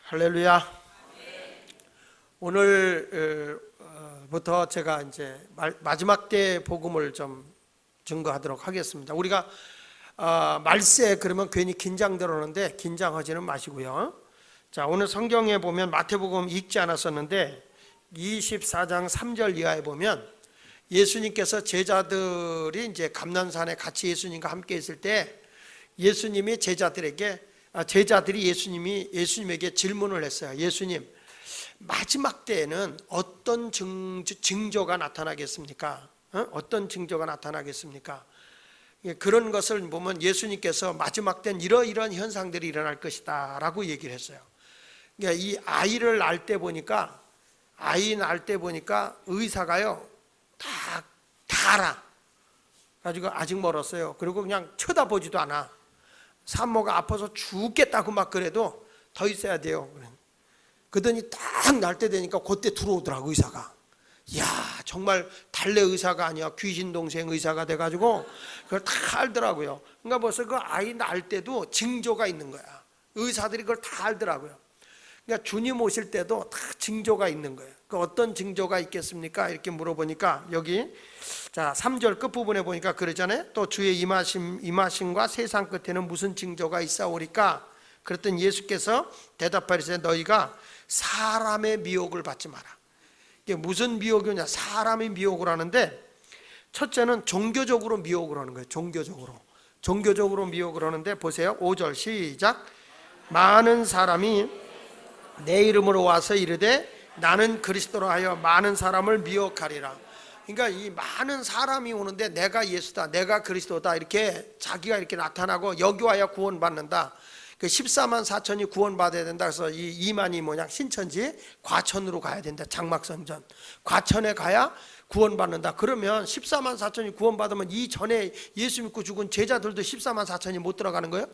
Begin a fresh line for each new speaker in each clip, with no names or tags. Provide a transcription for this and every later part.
할렐루야. 오늘부터 제가 이제 마지막 때 복음을 좀 증거하도록 하겠습니다. 우리가 말세 그러면 괜히 긴장들 하는데 긴장하지는 마시고요. 자, 오늘 성경에 보면 마태복음 읽지 않았었는데 24장 3절 이하에 보면 예수님께서 제자들이 이제 감난산에 같이 예수님과 함께 있을 때 예수님이 제자들이 예수님에게 질문을 했어요. 예수님, 마지막 때에는 어떤 징조가 나타나겠습니까? 어떤 징조가 나타나겠습니까? 그런 것을 보면 예수님께서 마지막 때는 이러이러한 현상들이 일어날 것이다 라고 얘기를 했어요. 그러니까 이 아이 낳을 때 보니까 의사가요 다 알아 가지고 아직 멀었어요. 그리고 그냥 쳐다보지도 않아. 산모가 아파서 죽겠다고 막 그래도 더 있어야 돼요. 그러더니 딱 날 때 되니까 그때 들어오더라고 의사가. 이야, 정말 달래 의사가 아니야, 귀신 동생 의사가 돼가지고 그걸 다 알더라고요. 그러니까 벌써 그 아이 낳을 때도 징조가 있는 거야. 의사들이 그걸 다 알더라고요. 그러니까 주님 오실 때도 다 징조가 있는 거예요. 그 어떤 징조가 있겠습니까? 이렇게 물어보니까 여기 자 3절 끝부분에 보니까 그러잖아요. 또 주의 임하심과 세상 끝에는 무슨 징조가 있사오리까? 그랬더니 예수께서 대답하시되 너희가 사람의 미혹을 받지 마라. 이게 무슨 미혹이냐? 사람의 미혹을 하는데 첫째는 종교적으로 미혹을 하는 거예요. 종교적으로 미혹을 하는데 보세요. 5절 시작. 많은 사람이 내 이름으로 와서 이르되 나는 그리스도라 하여 많은 사람을 미혹하리라. 그러니까 이 많은 사람이 오는데 내가 예수다, 내가 그리스도다 이렇게 자기가 이렇게 나타나고 여기 와야 구원받는다. 그 14만 4천이 구원받아야 된다. 그래서 이 2만이 뭐냐, 신천지 과천으로 가야 된다. 장막성전 과천에 가야 구원받는다. 그러면 14만 4천이 구원받으면 이 전에 예수 믿고 죽은 제자들도 14만 4천이 못 들어가는 거예요.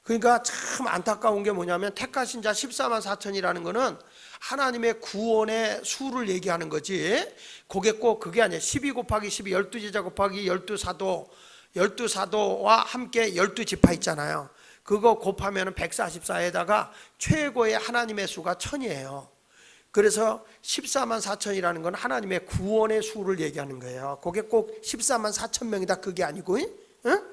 그러니까 참 안타까운 게 뭐냐면 택하신 자 14만 4천이라는 거는 하나님의 구원의 수를 얘기하는 거지, 그게 아니야. 12 곱하기 12 12제자 곱하기 12사도와 함께 12지파 있잖아요. 그거 곱하면 144에다가 최고의 하나님의 수가 1000이에요. 그래서 14만 4천이라는 건 하나님의 구원의 수를 얘기하는 거예요. 그게 꼭 14만 4천 명이다 그게 아니고, 응?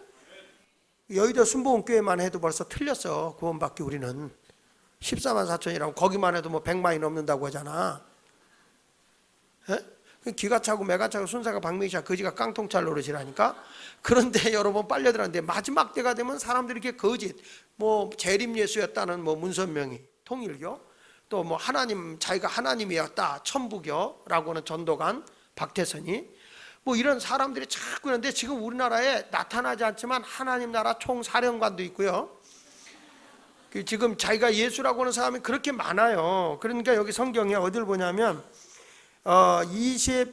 여의도 순복음교회만 해도 벌써 틀렸어. 구원받기 우리는 14만 4천이라고 거기만 해도 뭐 100만이 넘는다고 하잖아. 기가 차고 매가 차고 순사가 박명이샤 거지가 깡통찰 노릇이라니까. 그런데 여러분 빨려들었는데 마지막 때가 되면 사람들이 이렇게 거짓, 뭐 재림 예수였다는 뭐 문선명이 통일교, 또 뭐 하나님 자기가 하나님이었다 천부교라고는 전도관 박태선이, 뭐 이런 사람들이 자꾸 있는데 지금 우리나라에 나타나지 않지만 하나님 나라 총사령관도 있고요. 지금 자기가 예수라고 하는 사람이 그렇게 많아요. 그러니까 여기 성경에 어딜 보냐면 3절에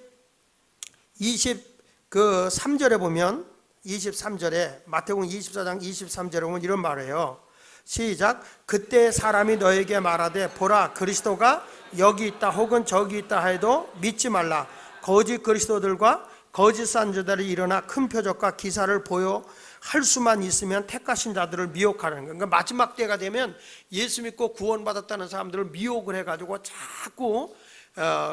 보면 23절에 마태복음 24장 23절에 보면 이런 말이에요. 시작. 그때 사람이 너에게 말하되 보라 그리스도가 여기 있다 혹은 저기 있다 해도 믿지 말라. 거짓 그리스도들과 거짓 선지자들이 일어나 큰 표적과 기사를 보여할 수만 있으면 택하신 자들을 미혹하는 거예요. 그러니까 마지막 때가 되면 예수 믿고 구원받았다는 사람들을 미혹을 해가지고 자꾸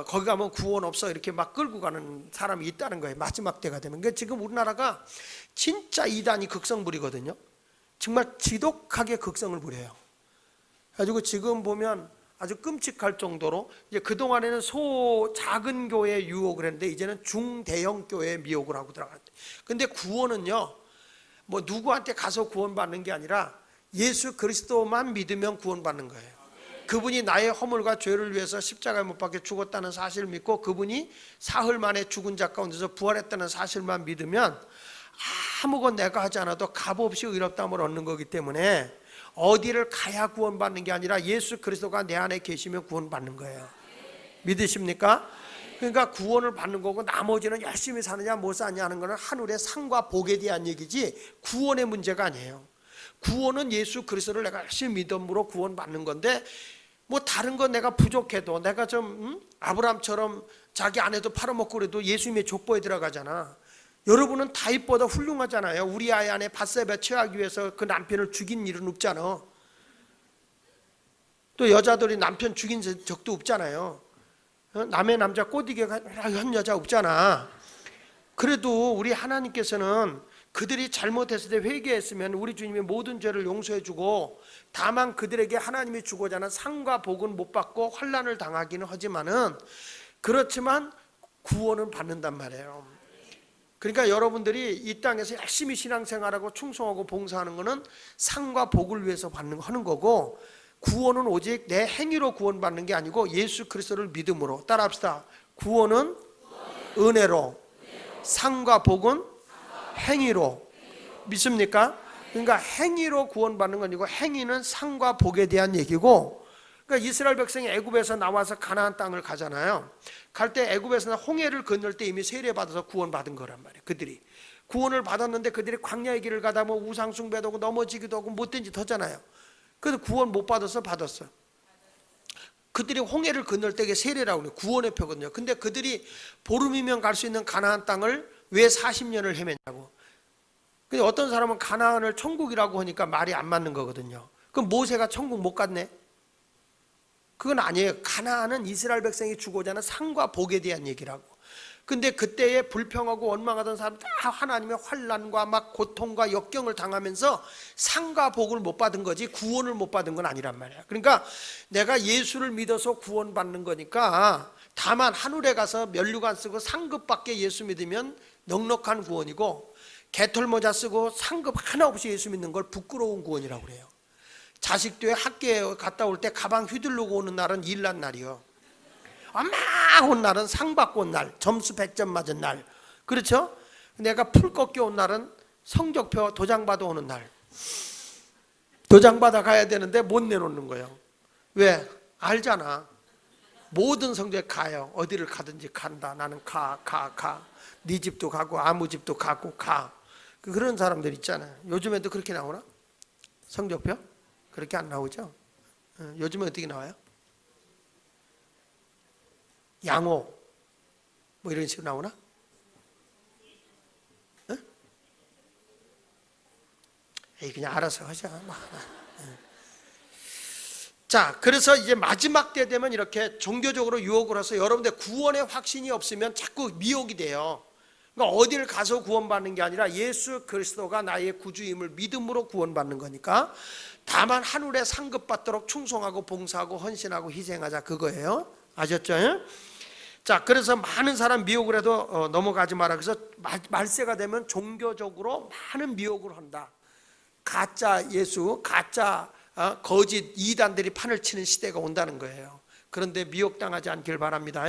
거기 가면 구원 없어 이렇게 막 끌고 가는 사람이 있다는 거예요. 마지막 때가 되면. 그러니까 지금 우리나라가 진짜 이단이 극성 부리거든요. 정말 지독하게 극성을 부려요. 가지고 지금 보면 아주 끔찍할 정도로 이제 그동안에는 작은 교회에 유혹을 했는데 이제는 중대형 교회에 미혹을 하고 들어갔대. 근데 구원은요, 뭐 누구한테 가서 구원받는 게 아니라 예수 그리스도만 믿으면 구원받는 거예요. 그분이 나의 허물과 죄를 위해서 십자가에 못 박혀 죽었다는 사실을 믿고 그분이 사흘 만에 죽은 자 가운데서 부활했다는 사실만 믿으면 아무건 내가 하지 않아도 값없이 의롭다함을 얻는 거기 때문에 어디를 가야 구원받는 게 아니라 예수 그리스도가 내 안에 계시면 구원받는 거예요. 믿으십니까? 그러니까 구원을 받는 거고 나머지는 열심히 사느냐 못 사느냐 하는 거는 하늘의 상과 복에 대한 얘기지 구원의 문제가 아니에요. 구원은 예수 그리스도를 내가 열심히 믿음으로 구원받는 건데, 뭐 다른 건 내가 부족해도 내가 좀 아브라함처럼 자기 아내도 팔아먹고 그래도 예수님의 족보에 들어가잖아. 여러분은 다윗보다 훌륭하잖아요. 우리 아이 안에 밧세바 취하기 위해서 그 남편을 죽인 일은 없잖아. 또 여자들이 남편 죽인 적도 없잖아요. 남의 남자 꼬디게 한 여자 없잖아. 그래도 우리 하나님께서는 그들이 잘못했을 때 회개했으면 우리 주님이 모든 죄를 용서해주고, 다만 그들에게 하나님이 주고자 하는 상과 복은 못 받고 환난을 당하기는 하지만은, 그렇지만 구원은 받는단 말이에요. 그러니까 여러분들이 이 땅에서 열심히 신앙생활하고 충성하고 봉사하는 것은 상과 복을 위해서 하는 거고, 구원은 오직 내 행위로 구원받는 게 아니고 예수 그리스도를 믿음으로. 따라합시다. 구원은 은혜로, 상과 복은 행위로. 믿습니까? 그러니까 행위로 구원받는 건 아니고 행위는 상과 복에 대한 얘기고, 그러니까 이스라엘 백성이 애굽에서 나와서 가나안 땅을 가잖아요. 갈 때 애굽에서 홍해를 건널 때 이미 세례받아서 구원받은 거란 말이에요. 그들이 구원을 받았는데 그들이 광야의 길을 가다 뭐 우상 숭배도 하고 넘어지기도 하고 못된 짓 하잖아요. 그래서 구원 못 받았어? 받았어. 그들이 홍해를 건널 때 세례라고 해요. 구원의 표거든요. 근데 그들이 보름이면 갈 수 있는 가나안 땅을 왜 40년을 헤맸냐고. 근데 어떤 사람은 가나안을 천국이라고 하니까 말이 안 맞는 거거든요. 그럼 모세가 천국 못 갔네? 그건 아니에요. 가나안은 이스라엘 백성이 주고자 하는 상과 복에 대한 얘기라고. 근데 그때에 불평하고 원망하던 사람 다 하나님의 환난과 막 고통과 역경을 당하면서 상과 복을 못 받은 거지 구원을 못 받은 건 아니란 말이야. 그러니까 내가 예수를 믿어서 구원받는 거니까, 다만 하늘에 가서 면류관 쓰고 상급 받게 예수 믿으면 넉넉한 구원이고, 개털모자 쓰고 상급 하나 없이 예수 믿는 걸 부끄러운 구원이라고 그래요. 자식도 학교에 갔다 올 때 가방 휘두르고 오는 날은 일난 날이요. 막 온 날은 상 받고 온 날, 점수 100점 맞은 날. 그렇죠? 내가 풀 꺾여 온 날은 성적표 도장 받아 오는 날. 도장 받아 가야 되는데 못 내놓는 거예요. 왜? 알잖아. 모든 성적에 가요. 어디를 가든지 간다. 나는 가. 네 집도 가고 아무 집도 가고 가. 그런 사람들 있잖아요. 요즘에도 그렇게 나오나? 성적표? 그렇게 안 나오죠? 요즘에 어떻게 나와요? 양호 뭐 이런 식으로 나오나? 에이, 그냥 알아서 하자. 자, 그래서 이제 마지막 때 되면 이렇게 종교적으로 유혹을 해서 여러분들 구원의 확신이 없으면 자꾸 미혹이 돼요. 그러니까 어디를 가서 구원받는 게 아니라 예수 그리스도가 나의 구주임을 믿음으로 구원받는 거니까, 다만 하늘에 상급받도록 충성하고 봉사하고 헌신하고 희생하자, 그거예요. 아셨죠? 자, 그래서 많은 사람 미혹을 해도 넘어가지 마라. 그래서 말세가 되면 종교적으로 많은 미혹을 한다. 가짜 예수, 가짜 거짓 이단들이 판을 치는 시대가 온다는 거예요. 그런데 미혹당하지 않길 바랍니다.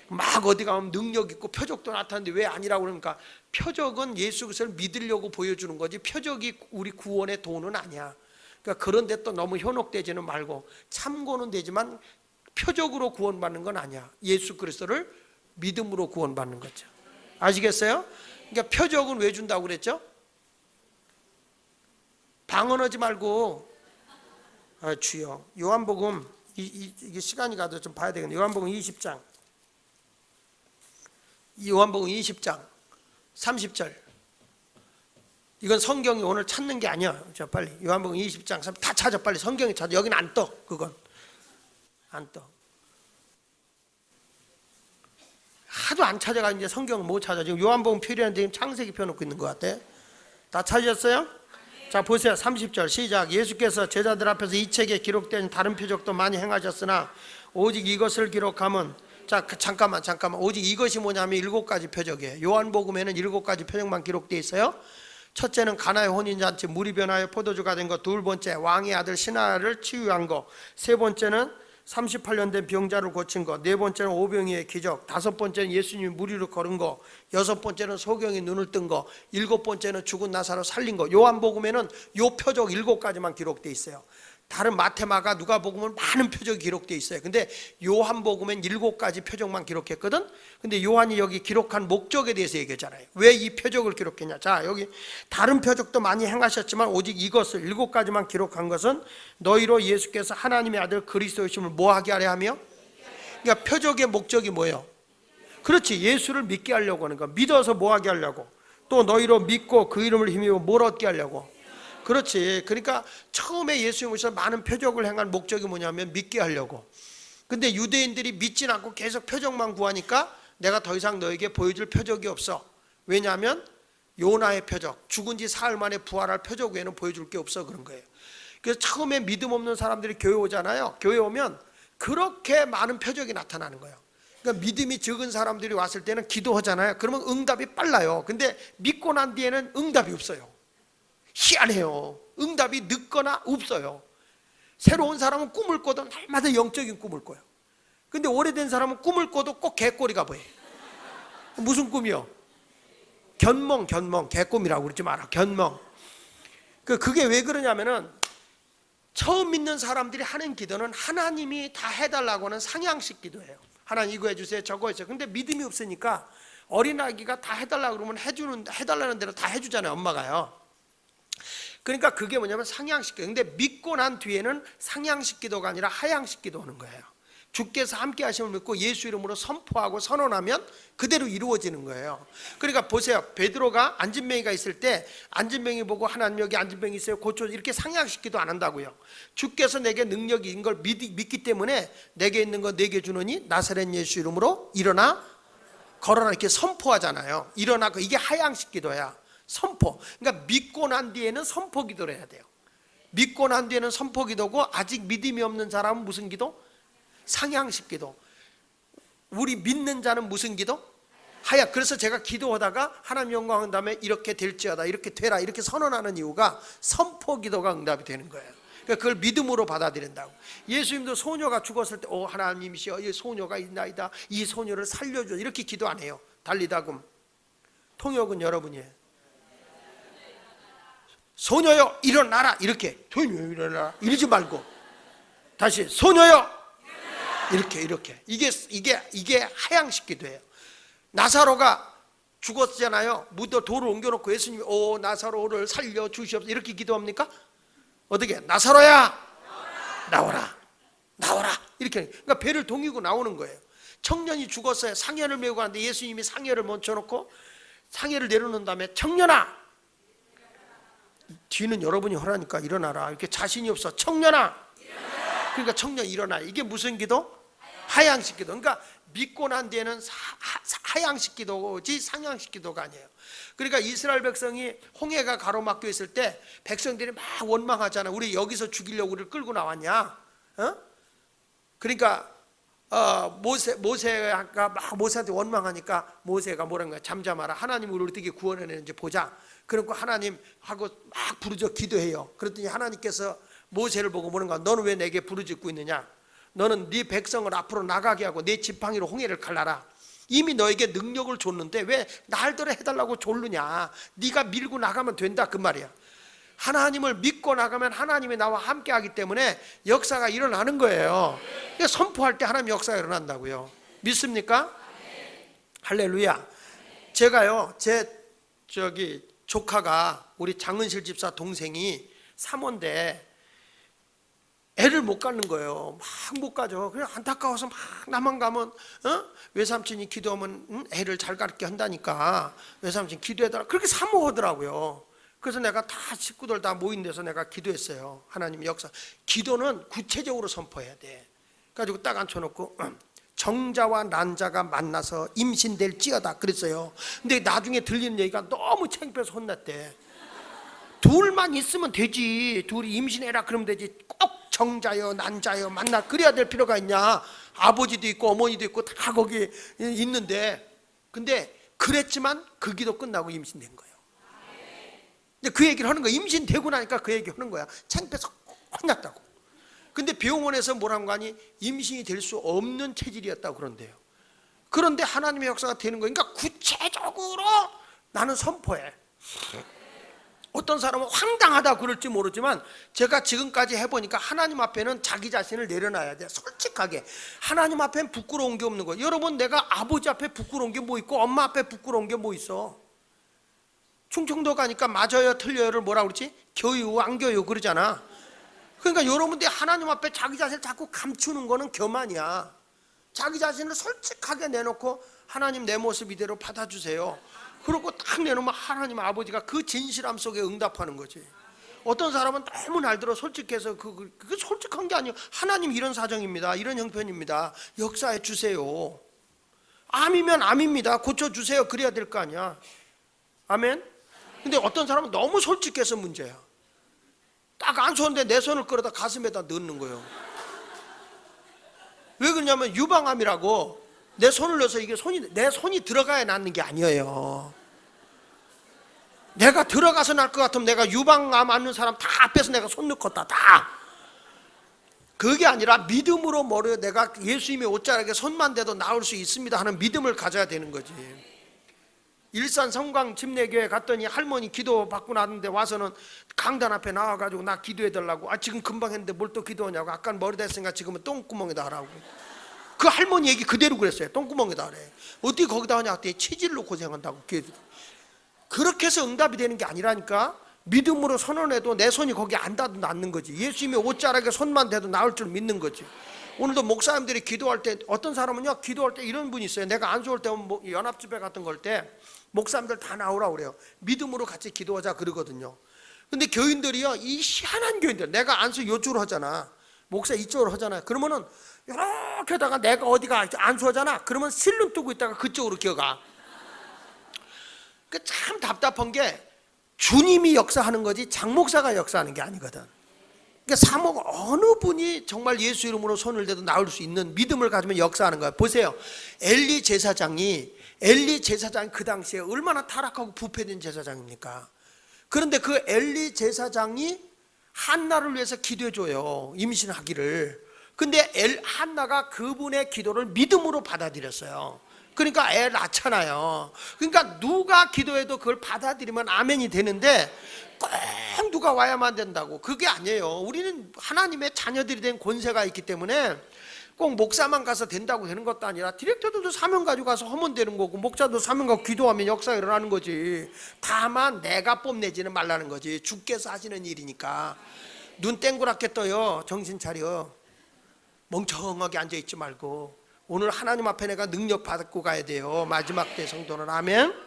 막 어디 가면 능력 있고 표적도 나타나는데 왜 아니라고 그러니까, 표적은 예수 그리스도를 믿으려고 보여주는 거지 표적이 우리 구원의 도는 아니야. 그러니까 그런데 또 너무 현혹되지는 말고, 참고는 되지만 표적으로 구원받는 건 아니야. 예수 그리스도를 믿음으로 구원받는 거죠. 아시겠어요? 그러니까 표적은 왜 준다고 그랬죠? 방언하지 말고, 주여. 요한복음 이게 시간이 가도 좀 봐야 되겠네. 요한복음 20장. 요한복음 20장 30절. 이건 성경이 오늘 찾는 게 아니야. 자, 빨리 요한복음 20장 다 찾아. 빨리 성경이 찾아. 여기는 안 떠. 그건 안 떠. 하도 안 찾아가 이제 성경을 못 찾아. 지금 요한복음 표리하는데 지금 창세기 펴놓고 있는 것 같아. 다 찾으셨어요? 자, 보세요. 30절 시작. 예수께서 제자들 앞에서 이 책에 기록된 다른 표적도 많이 행하셨으나 오직 이것을 기록함은, 자, 잠깐만. 오직 이것이 뭐냐면 7가지 표적이에요. 요한복음에는 7가지 표적만 기록되어 있어요. 첫째는 가나의 혼인잔치, 물이 변하여 포도주가 된 것. 둘 번째, 왕의 아들 신하를 치유한 것. 세 번째는 38년 된 병자를 고친 것. 네 번째는 오병이의 기적. 다섯 번째는 예수님이 물 위로 걸은 것. 여섯 번째는 소경이 눈을 뜬 것. 일곱 번째는 죽은 나사로 살린 것. 요한복음에는 요 표적 7가지만 기록되어 있어요. 다른 마태, 마가, 누가복음은 많은 표적이 기록되어 있어요. 근데 요한복음엔 7가지 표적만 기록했거든. 근데 요한이 여기 기록한 목적에 대해서 얘기했잖아요. 왜 이 표적을 기록했냐. 자, 여기 다른 표적도 많이 행하셨지만 오직 이것을 7가지만 기록한 것은 너희로 예수께서 하나님의 아들 그리스도이심을 뭐하게 하려 하며. 그러니까 표적의 목적이 뭐예요? 그렇지, 예수를 믿게 하려고 하는 거. 믿어서 뭐하게 하려고. 또 너희로 믿고 그 이름을 힘입어 뭘 얻게 하려고. 그렇지. 그러니까 처음에 예수님 오셔서 많은 표적을 행한 목적이 뭐냐면 믿게 하려고. 근데 유대인들이 믿진 않고 계속 표적만 구하니까 내가 더 이상 너에게 보여줄 표적이 없어. 왜냐하면 요나의 표적, 죽은 지 사흘 만에 부활할 표적 외에는 보여줄 게 없어, 그런 거예요. 그래서 처음에 믿음 없는 사람들이 교회 오잖아요. 교회 오면 그렇게 많은 표적이 나타나는 거예요. 그러니까 믿음이 적은 사람들이 왔을 때는 기도하잖아요. 그러면 응답이 빨라요. 근데 믿고 난 뒤에는 응답이 없어요. 희한해요. 응답이 늦거나 없어요. 새로운 사람은 꿈을 꿔도 날마다 영적인 꿈을 꿔요. 근데 오래된 사람은 꿈을 꿔도 꼭 개꼬리가 보여요. 무슨 꿈이요? 견몽, 개꿈이라고 그러지 마라. 견몽. 그게 왜 그러냐면은 처음 믿는 사람들이 하는 기도는 하나님이 다 해달라고 하는 상향식 기도예요. 하나님 이거 해주세요, 저거 해주세요. 근데 믿음이 없으니까 어린아기가 다 해달라고 그러면 해달라는 대로 다 해주잖아요, 엄마가요. 그러니까 그게 뭐냐면 상향식 기도. 근데 믿고 난 뒤에는 상향식 기도가 아니라 하향식 기도하는 거예요. 주께서 함께 하심을 믿고 예수 이름으로 선포하고 선언하면 그대로 이루어지는 거예요. 그러니까 보세요. 베드로가 안진뱅이가 있을 때 안진뱅이 보고 하나님 여기 안진뱅이 있어요, 고쳐, 이렇게 상향식 기도 안 한다고요. 주께서 내게 능력이 있는 걸 믿기 때문에 내게 있는 거 내게 주느니 나사렛 예수 이름으로 일어나 걸어라, 이렇게 선포하잖아요. 일어나. 이게 하향식 기도야. 선포. 그러니까 믿고 난 뒤에는 선포 기도를 해야 돼요. 믿고 난 뒤에는 선포 기도고, 아직 믿음이 없는 사람은 무슨 기도? 상향식 기도. 우리 믿는 자는 무슨 기도? 하향. 그래서 제가 기도하다가 하나님 영광한 다음에 이렇게 될지어다, 이렇게 되라, 이렇게 선언하는 이유가 선포 기도가 응답이 되는 거예요. 그러니까 그걸 믿음으로 받아들인다고. 예수님도 소녀가 죽었을 때 하나님이시여, 이 소녀가 있나이다, 이 소녀를 살려줘, 이렇게 기도 안 해요. 달리다금. 통역은 여러분이에요. 소녀여 일어나라, 이렇게. 소녀여 일어나라 이러지 말고 다시 소녀여 이렇게. 이게 하향식 기도예요. 나사로가 죽었잖아요. 돌을 옮겨놓고 예수님이 나사로를 살려 주시옵소서, 이렇게 기도합니까? 어떻게? 나사로야 나오라 이렇게. 그러니까 배를 동이고 나오는 거예요. 청년이 죽었어요. 상여를 메고 가는데 예수님이 상여를 멈춰놓고 상여를 내려놓은 다음에 청년아, 뒤는 여러분이 하라니까 일어나라, 이렇게 자신이 없어. 청년아, 그러니까 청년 일어나. 이게 무슨 기도? 하향식 기도. 그러니까 믿고 난 뒤에는 하향식 기도지 상향식 기도가 아니에요. 그러니까 이스라엘 백성이 홍해가 가로막혀 있을 때 백성들이 막 원망하잖아. 우리 여기서 죽이려고 우리를 끌고 나왔냐? 그러니까 모세가 막 모세한테 원망하니까 모세가 뭐라는 거야? 잠잠하라, 하나님 우리를 어떻게 구원해내는지 보자. 그러고 하나님 하고 막 부르짖어 기도해요. 그랬더니 하나님께서 모세를 보고 뭐는가? 너는 왜 내게 부르짖고 있느냐? 너는 네 백성을 앞으로 나가게 하고 네 지팡이로 홍해를 갈라라. 이미 너에게 능력을 줬는데 왜 날더러 해달라고 졸르냐? 네가 밀고 나가면 된다, 그 말이야. 하나님을 믿고 나가면 하나님이 나와 함께 하기 때문에 역사가 일어나는 거예요. 그러니까 선포할 때 하나님 역사가 일어난다고요. 믿습니까? 할렐루야. 제가요, 조카가, 우리 장은실 집사 동생이 사모인데 애를 못 갖는 거예요. 막 못 가죠. 그냥 안타까워서 막 나만 가면 외삼촌이 기도하면 애를 잘 가르치게 한다니까 외삼촌 기도해달라, 그렇게 사모하더라고요. 그래서 내가 다 식구들 다 모인 데서 내가 기도했어요. 하나님 역사. 기도는 구체적으로 선포해야 돼. 가지고 딱 앉혀놓고 정자와 난자가 만나서 임신될지어다 그랬어요. 근데 나중에 들리는 얘기가 너무 창피해서 혼났대. 둘만 있으면 되지, 둘이 임신해라 그러면 되지, 꼭 정자여 난자여 만나 그래야 될 필요가 있냐? 아버지도 있고 어머니도 있고 다 거기 있는데. 근데 그랬지만 그 기도 끝나고 임신된 거예요. 근데 그 얘기를 하는 거야. 임신되고 나니까 그 얘기 하는 거야. 창피해서 혼났다고. 근데 병원에서 뭐라고 하니 임신이 될 수 없는 체질이었다고 그런대요. 그런데 하나님의 역사가 되는 거예요. 그러니까 구체적으로 나는 선포해. 어떤 사람은 황당하다 그럴지 모르지만 제가 지금까지 해보니까 하나님 앞에는 자기 자신을 내려놔야 돼. 솔직하게. 하나님 앞에는 부끄러운 게 없는 거예요. 여러분, 내가 아버지 앞에 부끄러운 게 뭐 있고 엄마 앞에 부끄러운 게 뭐 있어? 충청도 가니까 맞아요 틀려요를 뭐라 그러지? 교유 안 교유 그러잖아. 그러니까 여러분들이 하나님 앞에 자기 자신을 자꾸 감추는 거는 교만이야. 자기 자신을 솔직하게 내놓고 하나님 내 모습 이대로 받아주세요. 그러고 딱 내놓으면 하나님 아버지가 그 진실함 속에 응답하는 거지. 어떤 사람은 너무 날들어 솔직해서 그게 솔직한 게 아니에요. 하나님 이런 사정입니다, 이런 형편입니다, 역사해 주세요. 암이면 암입니다, 고쳐주세요. 그래야 될 거 아니야. 아멘. 근데 어떤 사람은 너무 솔직해서 문제야. 딱 안수하는데 내 손을 끌어다 가슴에다 넣는 거예요. 왜 그러냐면 유방암이라고 내 손을 넣어서 이게 내 손이 들어가야 낫는 게 아니에요. 내가 들어가서 날 것 같으면 내가 유방암 앓는 사람 다 앞에서 내가 손 넣겠다, 다. 그게 아니라 믿음으로 뭐래요? 내가 예수님의 옷자락에 손만 대도 나올 수 있습니다 하는 믿음을 가져야 되는 거지. 일산 성광 침례교회 갔더니 할머니 기도 받고 나는데 와서는 강단 앞에 나와가지고 나 기도해 달라고. 지금 금방 했는데 뭘 또 기도하냐고. 아까 머리 됐으니까 지금은 똥구멍에다 하라고. 그 할머니 얘기 그대로 그랬어요. 똥구멍에다 하래. 어떻게 거기다 하냐 그랬더니 체질로 고생한다고. 그렇게 해서 응답이 되는 게 아니라니까. 믿음으로 선언해도 내 손이 거기 안 닿아도 낫는 거지. 예수님의 옷자락에 손만 대도 나을 줄 믿는 거지. 오늘도 목사님들이 기도할 때 어떤 사람은요, 기도할 때 이런 분이 있어요. 내가 안 좋을 때 연합집회 같은 걸 때 목사님들 다 나오라고 그래요. 믿음으로 같이 기도하자 그러거든요. 근데 교인들이요, 이 희한한 교인들, 내가 안수 요쪽으로 하잖아, 목사 이쪽으로 하잖아요. 그러면은 이렇게 하다가 내가 어디가 안수하잖아, 그러면 실눈 뜨고 있다가 그쪽으로 기어가. 참 답답한 게 주님이 역사하는 거지 장목사가 역사하는 게 아니거든. 그러니까 사목 어느 분이 정말 예수 이름으로 손을 대도 나올 수 있는 믿음을 가지면 역사하는 거예요. 보세요, 엘리 제사장이 그 당시에 얼마나 타락하고 부패된 제사장입니까? 그런데 그 엘리 제사장이 한나를 위해서 기도해줘요, 임신하기를. 근데 한나가 그분의 기도를 믿음으로 받아들였어요. 그러니까 애 낳잖아요. 그러니까 누가 기도해도 그걸 받아들이면 아멘이 되는데 꼭 누가 와야만 된다고, 그게 아니에요. 우리는 하나님의 자녀들이 된 권세가 있기 때문에 꼭 목사만 가서 된다고 되는 것도 아니라 디렉터들도 사명 가지고 가서 하면 되는 거고, 목자도 사명 가지고 기도하면 역사가 일어나는 거지. 다만 내가 뽐내지는 말라는 거지. 주께서 하시는 일이니까. 눈 땡그랗게 떠요. 정신 차려. 멍청하게 앉아있지 말고 오늘 하나님 앞에 내가 능력 받고 가야 돼요, 마지막 때 성도는. 아멘.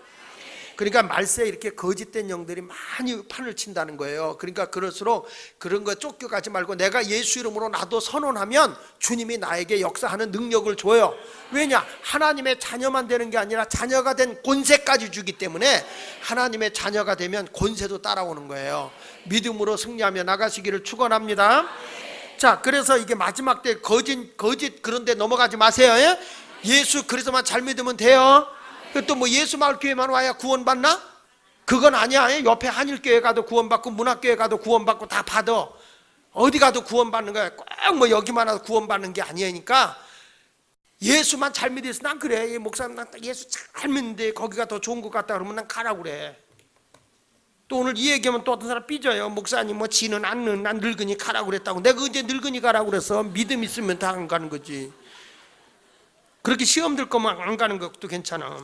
그러니까 말세에 이렇게 거짓된 영들이 많이 판을 친다는 거예요. 그러니까 그럴수록 그런 거 쫓겨가지 말고 내가 예수 이름으로 나도 선언하면 주님이 나에게 역사하는 능력을 줘요. 왜냐? 하나님의 자녀만 되는 게 아니라 자녀가 된 권세까지 주기 때문에 하나님의 자녀가 되면 권세도 따라오는 거예요. 믿음으로 승리하며 나가시기를 축원합니다. 자, 그래서 이게 마지막 때 거짓 그런데 넘어가지 마세요. 예? 예수 그리스도만 잘 믿으면 돼요. 또 뭐 예수 마을 교회만 와야 구원받나? 그건 아니야. 옆에 한일교회 가도 구원받고 문학교회 가도 구원받고 다 받아. 어디 가도 구원받는 거야. 꼭 뭐 여기만 와도 구원받는 게 아니니까 예수만 잘 믿어서 난 그래. 목사님 난 예수 잘 믿는데 거기가 더 좋은 것 같다 그러면 난 가라고 그래. 또 오늘 이 얘기하면 또 어떤 사람 삐져요. 목사님 뭐 지는 않는 난 늙은이 가라고 그랬다고. 내가 언제 늙은이 가라고 그래서. 믿음 있으면 다 안 가는 거지. 그렇게 시험 들 거면 안 가는 것도 괜찮아.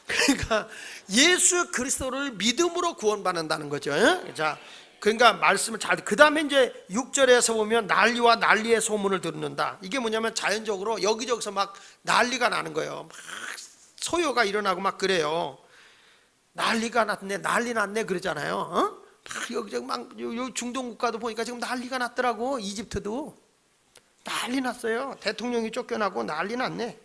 그러니까 예수 그리스도를 믿음으로 구원받는다는 거죠. 자, 그러니까 말씀을 잘. 그 다음에 이제 6절에서 보면 난리와 난리의 소문을 듣는다. 이게 뭐냐면 자연적으로 여기저기서 막 난리가 나는 거예요. 막 소요가 일어나고 막 그래요. 난리가 났네, 난리 났네 그러잖아요. 막 여기저기 막 중동 국가도 보니까 지금 난리가 났더라고. 이집트도 난리 났어요. 대통령이 쫓겨나고 난리 났네.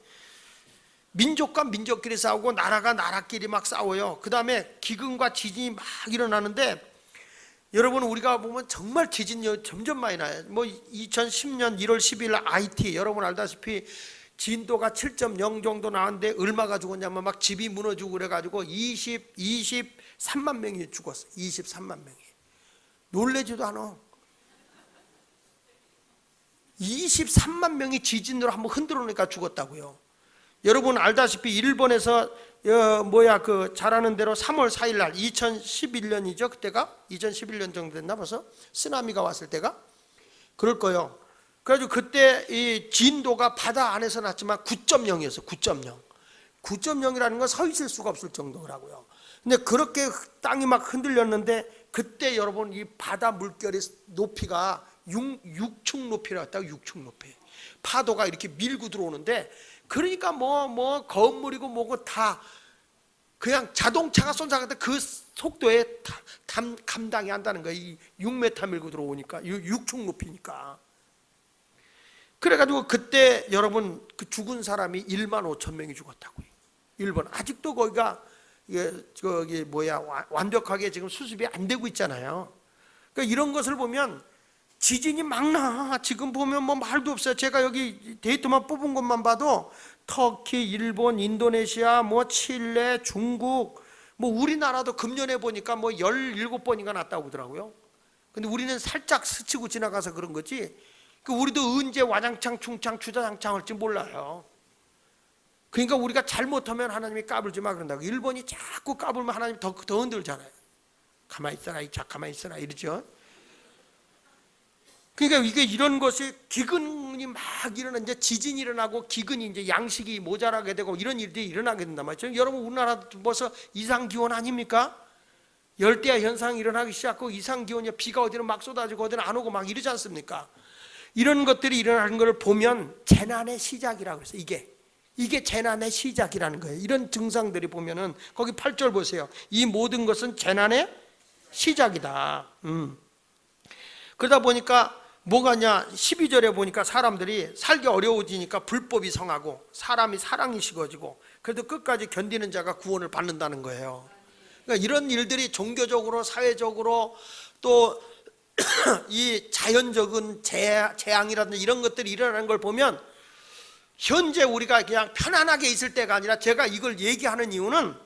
민족과 민족끼리 싸우고 나라가 나라끼리 막 싸워요. 그 다음에 기근과 지진이 막 일어나는데 여러분 우리가 보면 정말 지진이 점점 많이 나요. 뭐 2010년 1월 10일 IT 여러분 알다시피 진도가 7.0 정도 나왔는데 얼마가 죽었냐면 막 집이 무너지고 그래가지고 23만 명이 죽었어요. 23만 명이. 놀래지도 않아. 23만 명이 지진으로 한번 흔들어 놓으니까 죽었다고요. 여러분 알다시피 일본에서 그 잘하는 대로 3월 4일 날 2011년이죠. 그때가 2011년 정도 됐나 벌써 쓰나미가 왔을 때가 그럴 거예요. 그래가지고 그때 이 진도가 바다 안에서 났지만 9.0이었어요. 9.0. 9.0이라는 건 서 있을 수가 없을 정도라고요. 근데 그렇게 땅이 막 흔들렸는데 그때 여러분 이 바다 물결의 높이가 6층 높이라고 했다고. 6층 높이. 파도가 이렇게 밀고 들어오는데 그러니까 뭐 건물이고 뭐고 다 그냥 자동차가 쏜사갈 때 그 속도에 감당이 한다는 거예요. 이 6m 밀고 들어오니까 6층 높이니까. 그래가지고 그때 여러분 그 죽은 사람이 1만 5천 명이 죽었다고요. 일본 아직도 거기가 저기 완벽하게 지금 수습이 안 되고 있잖아요. 그러니까 이런 것을 보면 지진이 막 나. 지금 보면 뭐 말도 없어요. 제가 여기 데이터만 뽑은 것만 봐도 터키, 일본, 인도네시아, 뭐 칠레, 중국, 뭐 우리나라도 금년에 보니까 뭐 17번인가 났다고 그러더라고요. 근데 우리는 살짝 스치고 지나가서 그런 거지. 우리도 언제 와장창, 충창, 주자장창 할지 몰라요. 그러니까 우리가 잘못하면 하나님이 까불지 마 그런다고. 일본이 자꾸 까불면 하나님이 더 흔들잖아요. 가만히 있어라, 가만히 있어라 이러죠. 그러니까 이게 이런 것이 기근이 막 일어나, 이제 지진이 일어나고 기근이 이제 양식이 모자라게 되고 이런 일들이 일어나게 된단 말이죠. 여러분 우리나라도 벌써 이상기온 아닙니까? 열대야 현상이 일어나기 시작하고 이상기온이 비가 어디는 막 쏟아지고 어디는 안 오고 막 이러지 않습니까? 이런 것들이 일어나는 걸 보면 재난의 시작이라고 해서 이게 재난의 시작이라는 거예요. 이런 증상들이 보면은 거기 8절 보세요. 이 모든 것은 재난의 시작이다. 그러다 보니까 뭐가냐 12절에 보니까 사람들이 살기 어려워지니까 불법이 성하고 사람이 사랑이 식어지고 그래도 끝까지 견디는 자가 구원을 받는다는 거예요. 그러니까 이런 일들이 종교적으로 사회적으로 또 이 자연적인 재앙이라든지 이런 것들이 일어나는 걸 보면 현재 우리가 그냥 편안하게 있을 때가 아니라 제가 이걸 얘기하는 이유는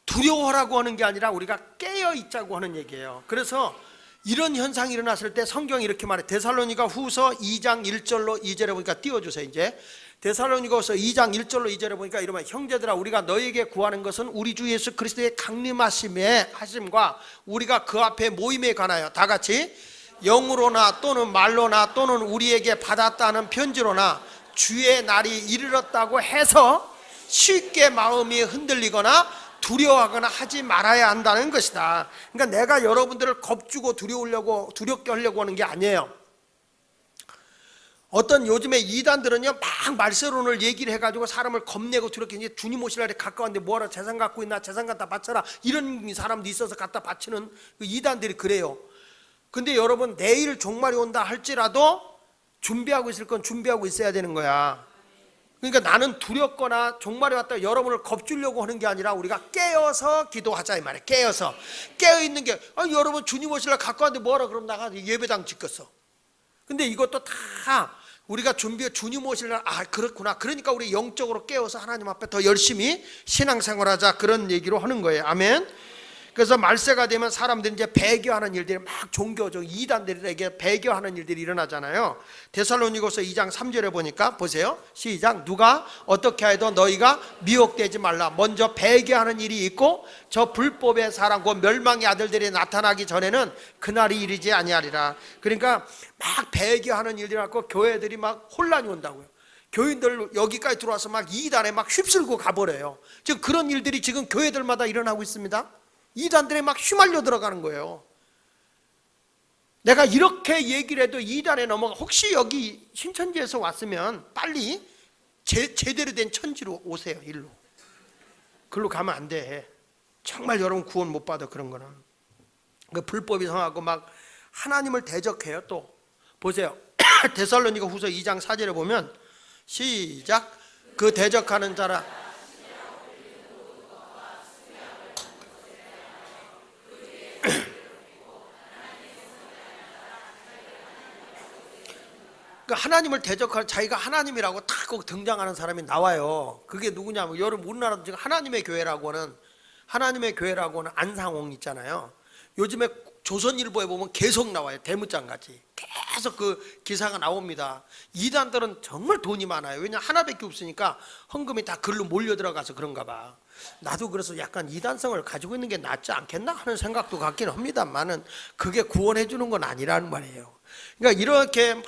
두려워하라고 하는 게 아니라 우리가 깨어 있자고 하는 얘기예요. 그래서 이런 현상이 일어났을 때 성경이 이렇게 말해. 데살로니가 후서 2장 1절로 2절에 보니까 띄워주세요. 이제 데살로니가 후서 2장 1절로 2절에 보니까 이러면 형제들아 우리가 너에게 구하는 것은 우리 주 예수 그리스도의 강림하심과 우리가 그 앞에 모임에 관하여 다 같이 영으로나 또는 말로나 또는 우리에게 받았다는 편지로나 주의 날이 이르렀다고 해서 쉽게 마음이 흔들리거나 두려워하거나 하지 말아야 한다는 것이다. 그러니까 내가 여러분들을 겁주고 두렵게 하려고 하는 게 아니에요. 어떤 요즘에 이단들은요 막 말세론을 얘기를 해가지고 사람을 겁내고 두렵게 이제 주님 오실 날에 가까운데 뭐하러 재산 갖고 있나 재산 갖다 바쳐라 이런 사람도 있어서 갖다 바치는 그 이단들이 그래요. 근데 여러분 내일 종말이 온다 할지라도 준비하고 있을 건 준비하고 있어야 되는 거야. 그러니까 나는 두렵거나 종말이 왔다 여러분을 겁주려고 하는 게 아니라 우리가 깨어서 기도하자 이 말이야. 깨어있는 게 여러분 주님 오실 날 가까운데 뭐하러 그럼 나가 예배당 짓겠어. 근데 이것도 다 우리가 주님 오실 날 그렇구나. 그러니까 우리 영적으로 깨어서 하나님 앞에 더 열심히 신앙생활하자 그런 얘기로 하는 거예요. 아멘. 그래서 말세가 되면 사람들이 이제 배교하는 일들이 막 종교적 이단들에게 배교하는 일들이 일어나잖아요. 데살로니가서 2장 3절에 보니까 보세요. 시작. 누가 어떻게 해도 너희가 미혹되지 말라. 먼저 배교하는 일이 있고 저 불법의 사람 곧 멸망의 아들들이 나타나기 전에는 그날이 이르지 아니하리라. 그러니까 막 배교하는 일들이 갖고 교회들이 막 혼란이 온다고요. 교인들 여기까지 들어와서 막 이단에 막 휩쓸고 가버려요. 지금 그런 일들이 지금 교회들마다 일어나고 있습니다. 이단들에 막 휘말려 들어가는 거예요. 내가 이렇게 얘기를 해도 이단에 넘어가. 혹시 여기 신천지에서 왔으면 빨리 제대로 된 천지로 오세요. 일로. 글로 가면 안 돼. 정말 여러분 구원 못 받아. 그런 거는 그 불법이 성하고 막 하나님을 대적해요. 또 보세요. 데살로니가 후서 2장 4절에 보면 시작. 그 대적하는 자라 그러니까 하나님을 대적할 자기가 하나님이라고 딱 거기 등장하는 사람이 나와요. 그게 누구냐면 여러분 우리나라도 지금 하나님의 교회라고 하는 안상홍 있잖아요. 요즘에 조선일보에 보면 계속 나와요. 대문짝같이 계속 그 기사가 나옵니다. 이단들은 정말 돈이 많아요. 왜냐하면 하나밖에 없으니까 헌금이 다 글로 몰려 들어가서 그런가 봐. 나도 그래서 약간 이단성을 가지고 있는 게 낫지 않겠나 하는 생각도 갖긴 합니다만은 그게 구원해 주는 건 아니라는 말이에요. 그러니까 이렇게 막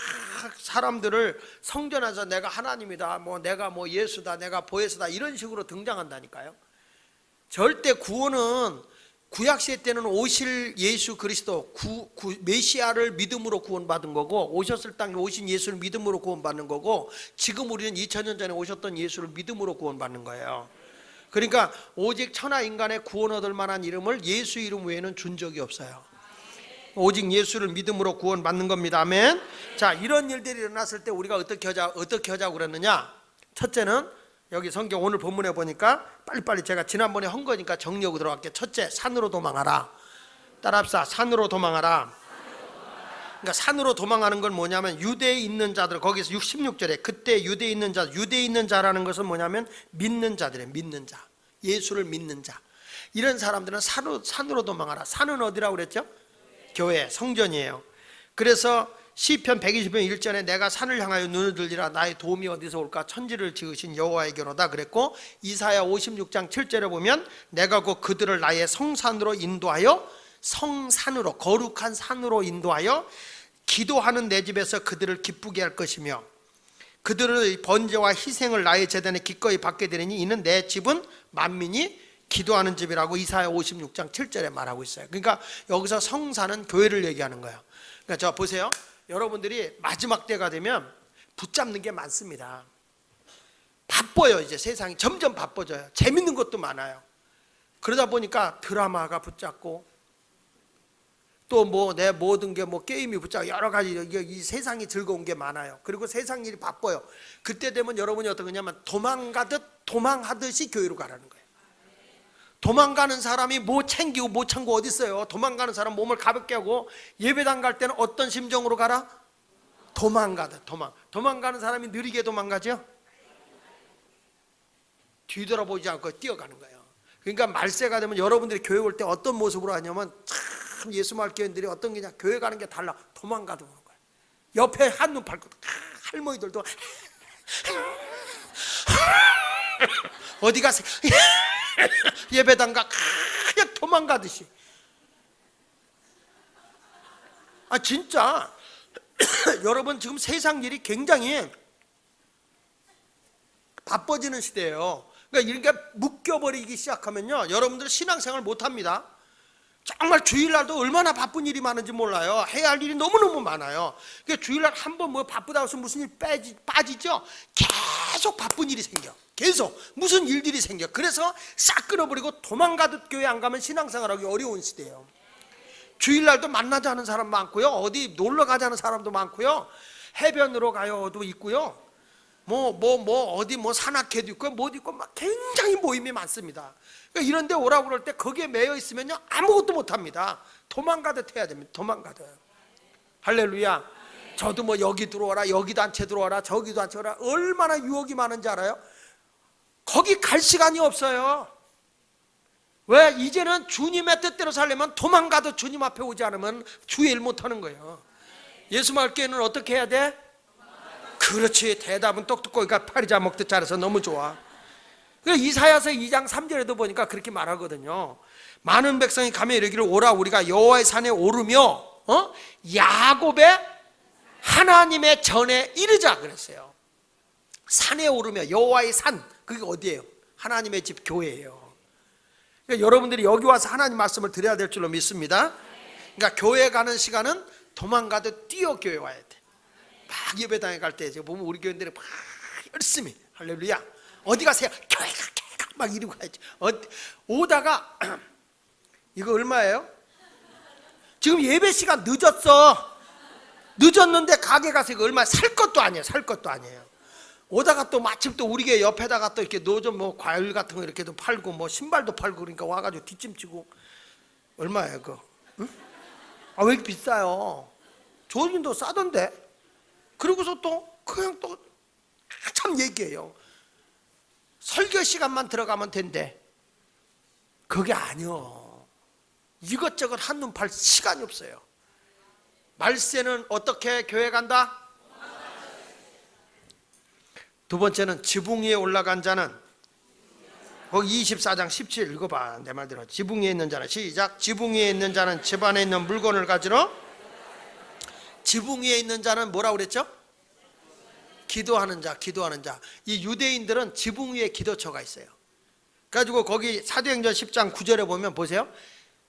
사람들을 성전에서 내가 하나님이다, 내가 예수다, 내가 보혜수다 이런 식으로 등장한다니까요. 절대 구원은 구약시대 때는 오실 예수 그리스도 메시아를 믿음으로 구원받은 거고 오셨을 땅에 오신 예수를 믿음으로 구원받는 거고 지금 우리는 2000년 전에 오셨던 예수를 믿음으로 구원받는 거예요. 그러니까 오직 천하 인간의 구원 얻을 만한 이름을 예수 이름 외에는 준 적이 없어요. 오직 예수를 믿음으로 구원 받는 겁니다. 아멘. 자, 이런 일들이 일어났을 때 우리가 어떻게 하자고 그랬느냐? 첫째는 여기 성경 오늘 본문에 보니까 빨리빨리 제가 지난번에 한 거니까 정리하고 들어갈게요. 첫째, 산으로 도망하라. 따라합시다. 산으로 도망하라. 그러니까 산으로 도망하는 건 뭐냐면 유대에 있는 자들, 거기서 16절에 그때 유대에 있는 자, 유대에 있는 자라는 것은 뭐냐면 믿는 자들이에요. 믿는 자, 예수를 믿는 자. 이런 사람들은 산으로 도망하라. 산은 어디라고 그랬죠? 교회, 성전이에요. 그래서 시편 120편 1절에 내가 산을 향하여 눈을 들리라. 나의 도움이 어디서 올까? 천지를 지으신 여호와에게로다 그랬고, 이사야 56장 7절에 보면 내가 곧 그들을 나의 성산으로 인도하여, 성산으로, 거룩한 산으로 인도하여 기도하는 내 집에서 그들을 기쁘게 할 것이며 그들의 번제와 희생을 나의 제단에 기꺼이 받게 되리니 이는 내 집은 만민이 기도하는 집이라고 이사야 56장 7절에 말하고 있어요. 그러니까 여기서 성산은 교회를 얘기하는 거예요. 그러니까 저 보세요. 여러분들이 마지막 때가 되면 붙잡는 게 많습니다. 바빠요. 이제 세상이 점점 바빠져요. 재밌는 것도 많아요. 그러다 보니까 드라마가 붙잡고 또 뭐 내 모든 게 뭐 게임이 붙잡고 여러 가지 이 세상이 즐거운 게 많아요. 그리고 세상 일이 바빠요. 그때 되면 여러분이 어떤 거냐면 도망하듯이 교회로 가라는 거예요. 도망가는 사람이 뭐 챙기고 못 챙고 어디 있어요? 도망가는 사람 몸을 가볍게 하고 예배당 갈 때는 어떤 심정으로 가라? 도망가듯. 도망가는 사람이 느리게 도망가죠? 뒤돌아보지 않고 뛰어가는 거예요. 그러니까 말세가 되면 여러분들이 교회 올 때 어떤 모습으로 하냐면 참 예수 믿는 교인들이 어떤 게냐, 교회 가는 게 달라. 도망가도 오는 거예요. 옆에 한눈 팔고 할머니들도 어디 가세요? 예배당 가 그냥 도망가듯이. 아 진짜 여러분 지금 세상 일이 굉장히 바빠지는 시대예요. 그러니까 이렇게 묶여버리기 시작하면요 여러분들 신앙생활 못합니다. 정말 주일날도 얼마나 바쁜 일이 많은지 몰라요. 해야 할 일이 너무너무 많아요. 그러니까 주일날 한번 뭐 바쁘다 해서 무슨 일 빠지죠? 계속 바쁜 일이 생겨. 계속 무슨 일들이 생겨. 그래서 싹 끊어버리고 도망가듯 교회 안 가면 신앙생활하기 어려운 시대예요. 주일날도 만나자 하는 사람 많고요, 어디 놀러 가자는 사람도 많고요, 해변으로 가요도 있고요, 어디 산악회도 있고 뭐 있고 막 굉장히 모임이 많습니다. 그러니까 이런데 오라고 그럴 때 거기에 매여 있으면요 아무것도 못합니다. 도망가듯 해야 됩니다. 도망가듯. 할렐루야. 저도 뭐 여기 들어와라, 여기 단체 들어와라, 저기도 단체 들어와라, 얼마나 유혹이 많은지 알아요? 거기 갈 시간이 없어요. 왜? 이제는 주님의 뜻대로 살려면 도망가도 주님 앞에 오지 않으면 주의 일 못하는 거예요. 예수 믿을 교회는 어떻게 해야 돼? 그렇지. 대답은 똑똑하니까 파리자 먹듯 잘해서 너무 좋아. 이사야서 2장 3절에도 보니까 그렇게 말하거든요. 많은 백성이 가며 이르기를 오라 우리가 여호와의 산에 오르며 야곱의 하나님의 전에 이르자 그랬어요. 산에 오르며, 여호와의 산, 그게 어디예요? 하나님의 집 교회예요. 그러니까 여러분들이 여기 와서 하나님 말씀을 드려야 될 줄로 믿습니다. 그러니까 교회 가는 시간은 도망가듯 뛰어 교회 와야 돼. 막 예배당에 갈 때 제가 보면 우리 교인들이 막 열심히 할렐루야 어디 가세요? 교회 가 막 이러고 가야지. 오다가 이거 얼마예요? 지금 예배 시간 늦었는데 가게 가서 이거 얼마? 살 것도 아니에요. 오다가 또 마침 또 우리 교회 옆에다가 또 이렇게 노점 뭐 과일 같은 거 이렇게도 팔고 뭐 신발도 팔고 그러니까 와가지고 뒷짐치고 얼마예요 그거? 응? 아 왜 이렇게 비싸요? 조진도 싸던데. 그리고서 또 그냥 또 참 얘기해요. 설교 시간만 들어가면 된대. 그게 아니요. 이것저것 한눈 팔 시간이 없어요. 말세는 어떻게 교회 간다? 두 번째는 지붕 위에 올라간 자는, 거기 24장 17 읽어봐. 내 말대로 지붕 위에 있는 자는, 시작. 지붕 위에 있는 자는 집 안에 있는 물건을 가지러. 지붕 위에 있는 자는 뭐라고 그랬죠? 기도하는 자. 이 유대인들은 지붕 위에 기도처가 있어요. 그래가지고 거기 사도행전 10장 9절에 보면 보세요.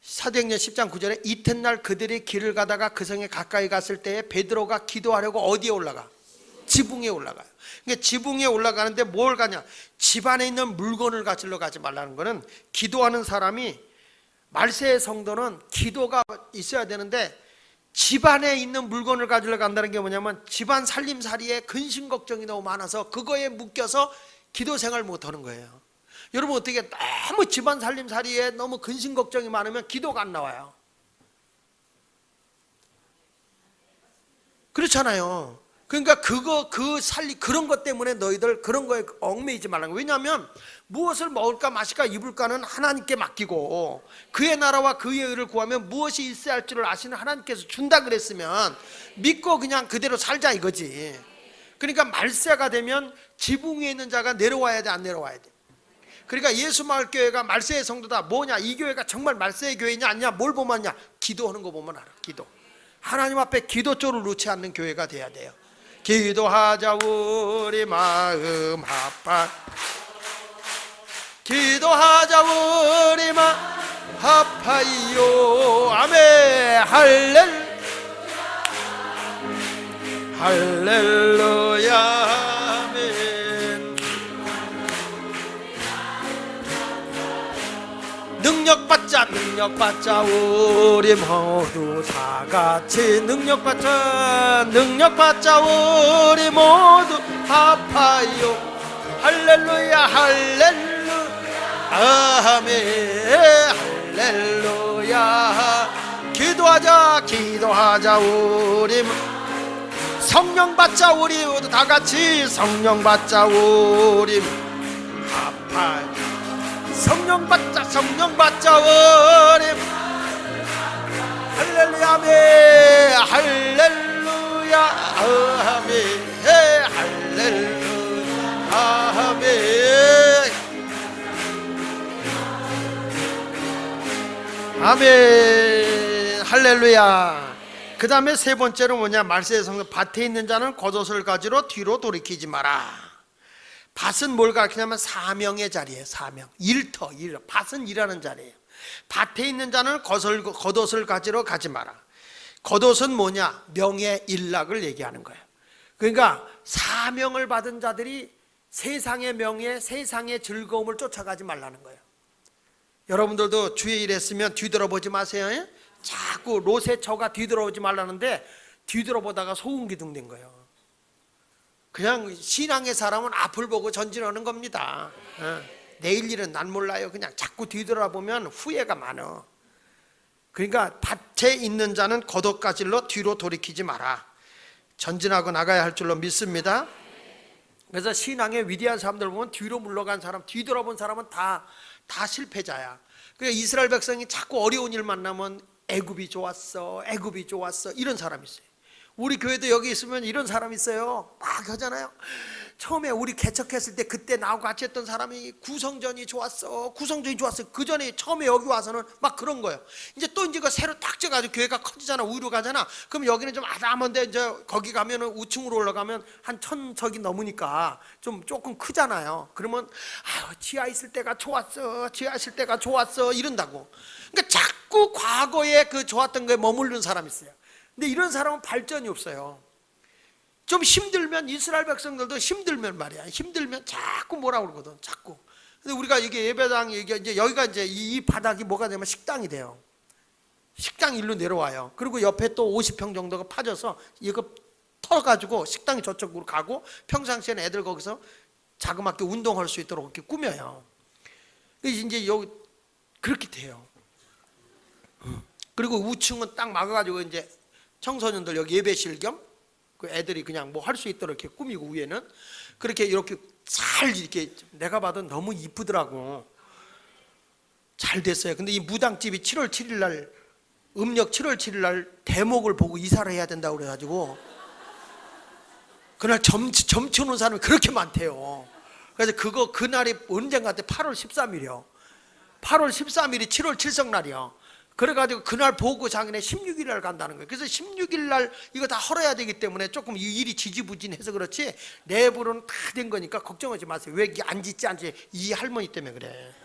사도행전 10장 9절에 이튿날 그들이 길을 가다가 그 성에 가까이 갔을 때에 베드로가 기도하려고 어디에 올라가? 지붕에 올라가요. 그러니까 지붕에 올라가는데 뭘 가냐? 집안에 있는 물건을 가지러 가지 말라는 거는, 기도하는 사람이, 말세의 성도는 기도가 있어야 되는데 집안에 있는 물건을 가지러 간다는 게 뭐냐면, 집안 살림살이에 근심 걱정이 너무 많아서 그거에 묶여서 기도 생활 못 하는 거예요. 여러분, 어떻게 너무 집안 살림살이에 너무 근심 걱정이 많으면 기도가 안 나와요. 그렇잖아요. 그러니까 그런 것 때문에 너희들 그런 거에 얽매이지 말라는 거예요. 왜냐하면 무엇을 먹을까 마실까 입을까는 하나님께 맡기고, 그의 나라와 그의 의를 구하면 무엇이 있어야 할 줄을 아시는 하나님께서 준다 그랬으면 믿고 그냥 그대로 살자 이거지. 그러니까 말세가 되면 지붕 위에 있는 자가 내려와야 돼, 안 내려와야 돼? 그러니까 예수마을교회가 말세의 성도다. 뭐냐? 이 교회가 정말 말세의 교회냐 아니냐? 뭘 보면 아냐? 기도하는 거 보면 알아. 기도. 하나님 앞에 기도조를 놓지 않는 교회가 돼야 돼요. 기도하자 우리 마음 합하, 기도하자 우리 마음 합하이요. 아멘. 할렐루야. 아멘. 능력받자 우리 모두 다 같이 능력받자 우리 모두 합하여. 할렐루야 할렐루야 아멘. 할렐루야. 기도하자 우리 성령 받자 우리 모두 다 같이 성령 받자 우리 합하여. 성령 받자 우리 할렐루야 아멘. 할렐루야 아멘. 할렐루야 아멘. 아멘. 할렐루야. 그 다음에 세 번째로 뭐냐? 말세의 성도, 밭에 있는 자는 겉옷을 가지러 뒤로 돌이키지 마라. 밭은 뭘 가리키냐면 사명의 자리예요. 사명. 일터. 밭은 일하는 자리예요. 밭에 있는 자는 겉옷을 가지러 가지 마라. 겉옷은 뭐냐? 명예 일락을 얘기하는 거예요. 그러니까 사명을 받은 자들이 세상의 명예, 세상의 즐거움을 쫓아가지 말라는 거예요. 여러분들도 주의 일 했으면 뒤돌아보지 마세요. 예? 자꾸 로세처가 뒤돌아보지 말라는데 뒤돌아보다가 소음기둥 된 거예요. 그냥 신앙의 사람은 앞을 보고 전진하는 겁니다. 내일 일은 난 몰라요. 그냥 자꾸 뒤돌아보면 후회가 많아. 그러니까 밭에 있는 자는 겉옷 가질러 뒤로 돌이키지 마라. 전진하고 나가야 할 줄로 믿습니다. 그래서 신앙의 위대한 사람들 보면 뒤로 물러간 사람, 뒤돌아본 사람은 다 실패자야. 그러니까 이스라엘 백성이 자꾸 어려운 일 만나면 애굽이 좋았어 이런 사람이 있어요. 우리 교회도 여기 있으면 이런 사람 있어요. 막 하잖아요. 처음에 우리 개척했을 때 그때 나하고 같이 했던 사람이 구성전이 좋았어. 그 전에 처음에 여기 와서는 막 그런 거예요. 이제 또 이제 그 새로 딱 져가지고 교회가 커지잖아. 우위로 가잖아. 그럼 여기는 좀 아담한데 이제 거기 가면은 우층으로 올라가면 한 1000석이 넘으니까 좀 조금 크잖아요. 그러면 지하 있을 때가 좋았어 이런다고. 그러니까 자꾸 과거에 그 좋았던 거에 머무르는 사람이 있어요. 근데 이런 사람은 발전이 없어요. 좀 힘들면, 이스라엘 백성들도 힘들면 말이야. 힘들면 자꾸 뭐라 그러거든. 자꾸. 근데 우리가 이게 예배당 이제 여기가 이제 이 바닥이 뭐가 되면 식당이 돼요. 식당 일로 내려와요. 그리고 옆에 또 50평 정도가 파져서 이거 털어가지고 식당이 저쪽으로 가고, 평상시에는 애들 거기서 자그맣게 운동할 수 있도록 이렇게 꾸며요. 이제 여기 그렇게 돼요. 그리고 우층은 딱 막아가지고 이제 청소년들 여기 예배실 겸 그 애들이 그냥 뭐 할 수 있도록 이렇게 꾸미고, 위에는 그렇게 이렇게 잘 이렇게 내가 봐도 너무 이쁘더라고. 잘 됐어요. 근데 이 무당집이 7월 7일 날 음력 7월 7일 날 대목을 보고 이사를 해야 된다고 그래가지고 그날 점쳐놓은 사람이 그렇게 많대요. 그래서 그날이 언젠가 8월 13일이요. 8월 13일이 7월 7성 날이요. 그래가지고 그날 보고 자기네 16일 날 간다는 거예요. 그래서 16일 날 이거 다 헐어야 되기 때문에 조금 이 일이 지지부진해서 그렇지 내부로는 다 된 거니까 걱정하지 마세요. 왜 이게 안 짓지 이 할머니 때문에 그래.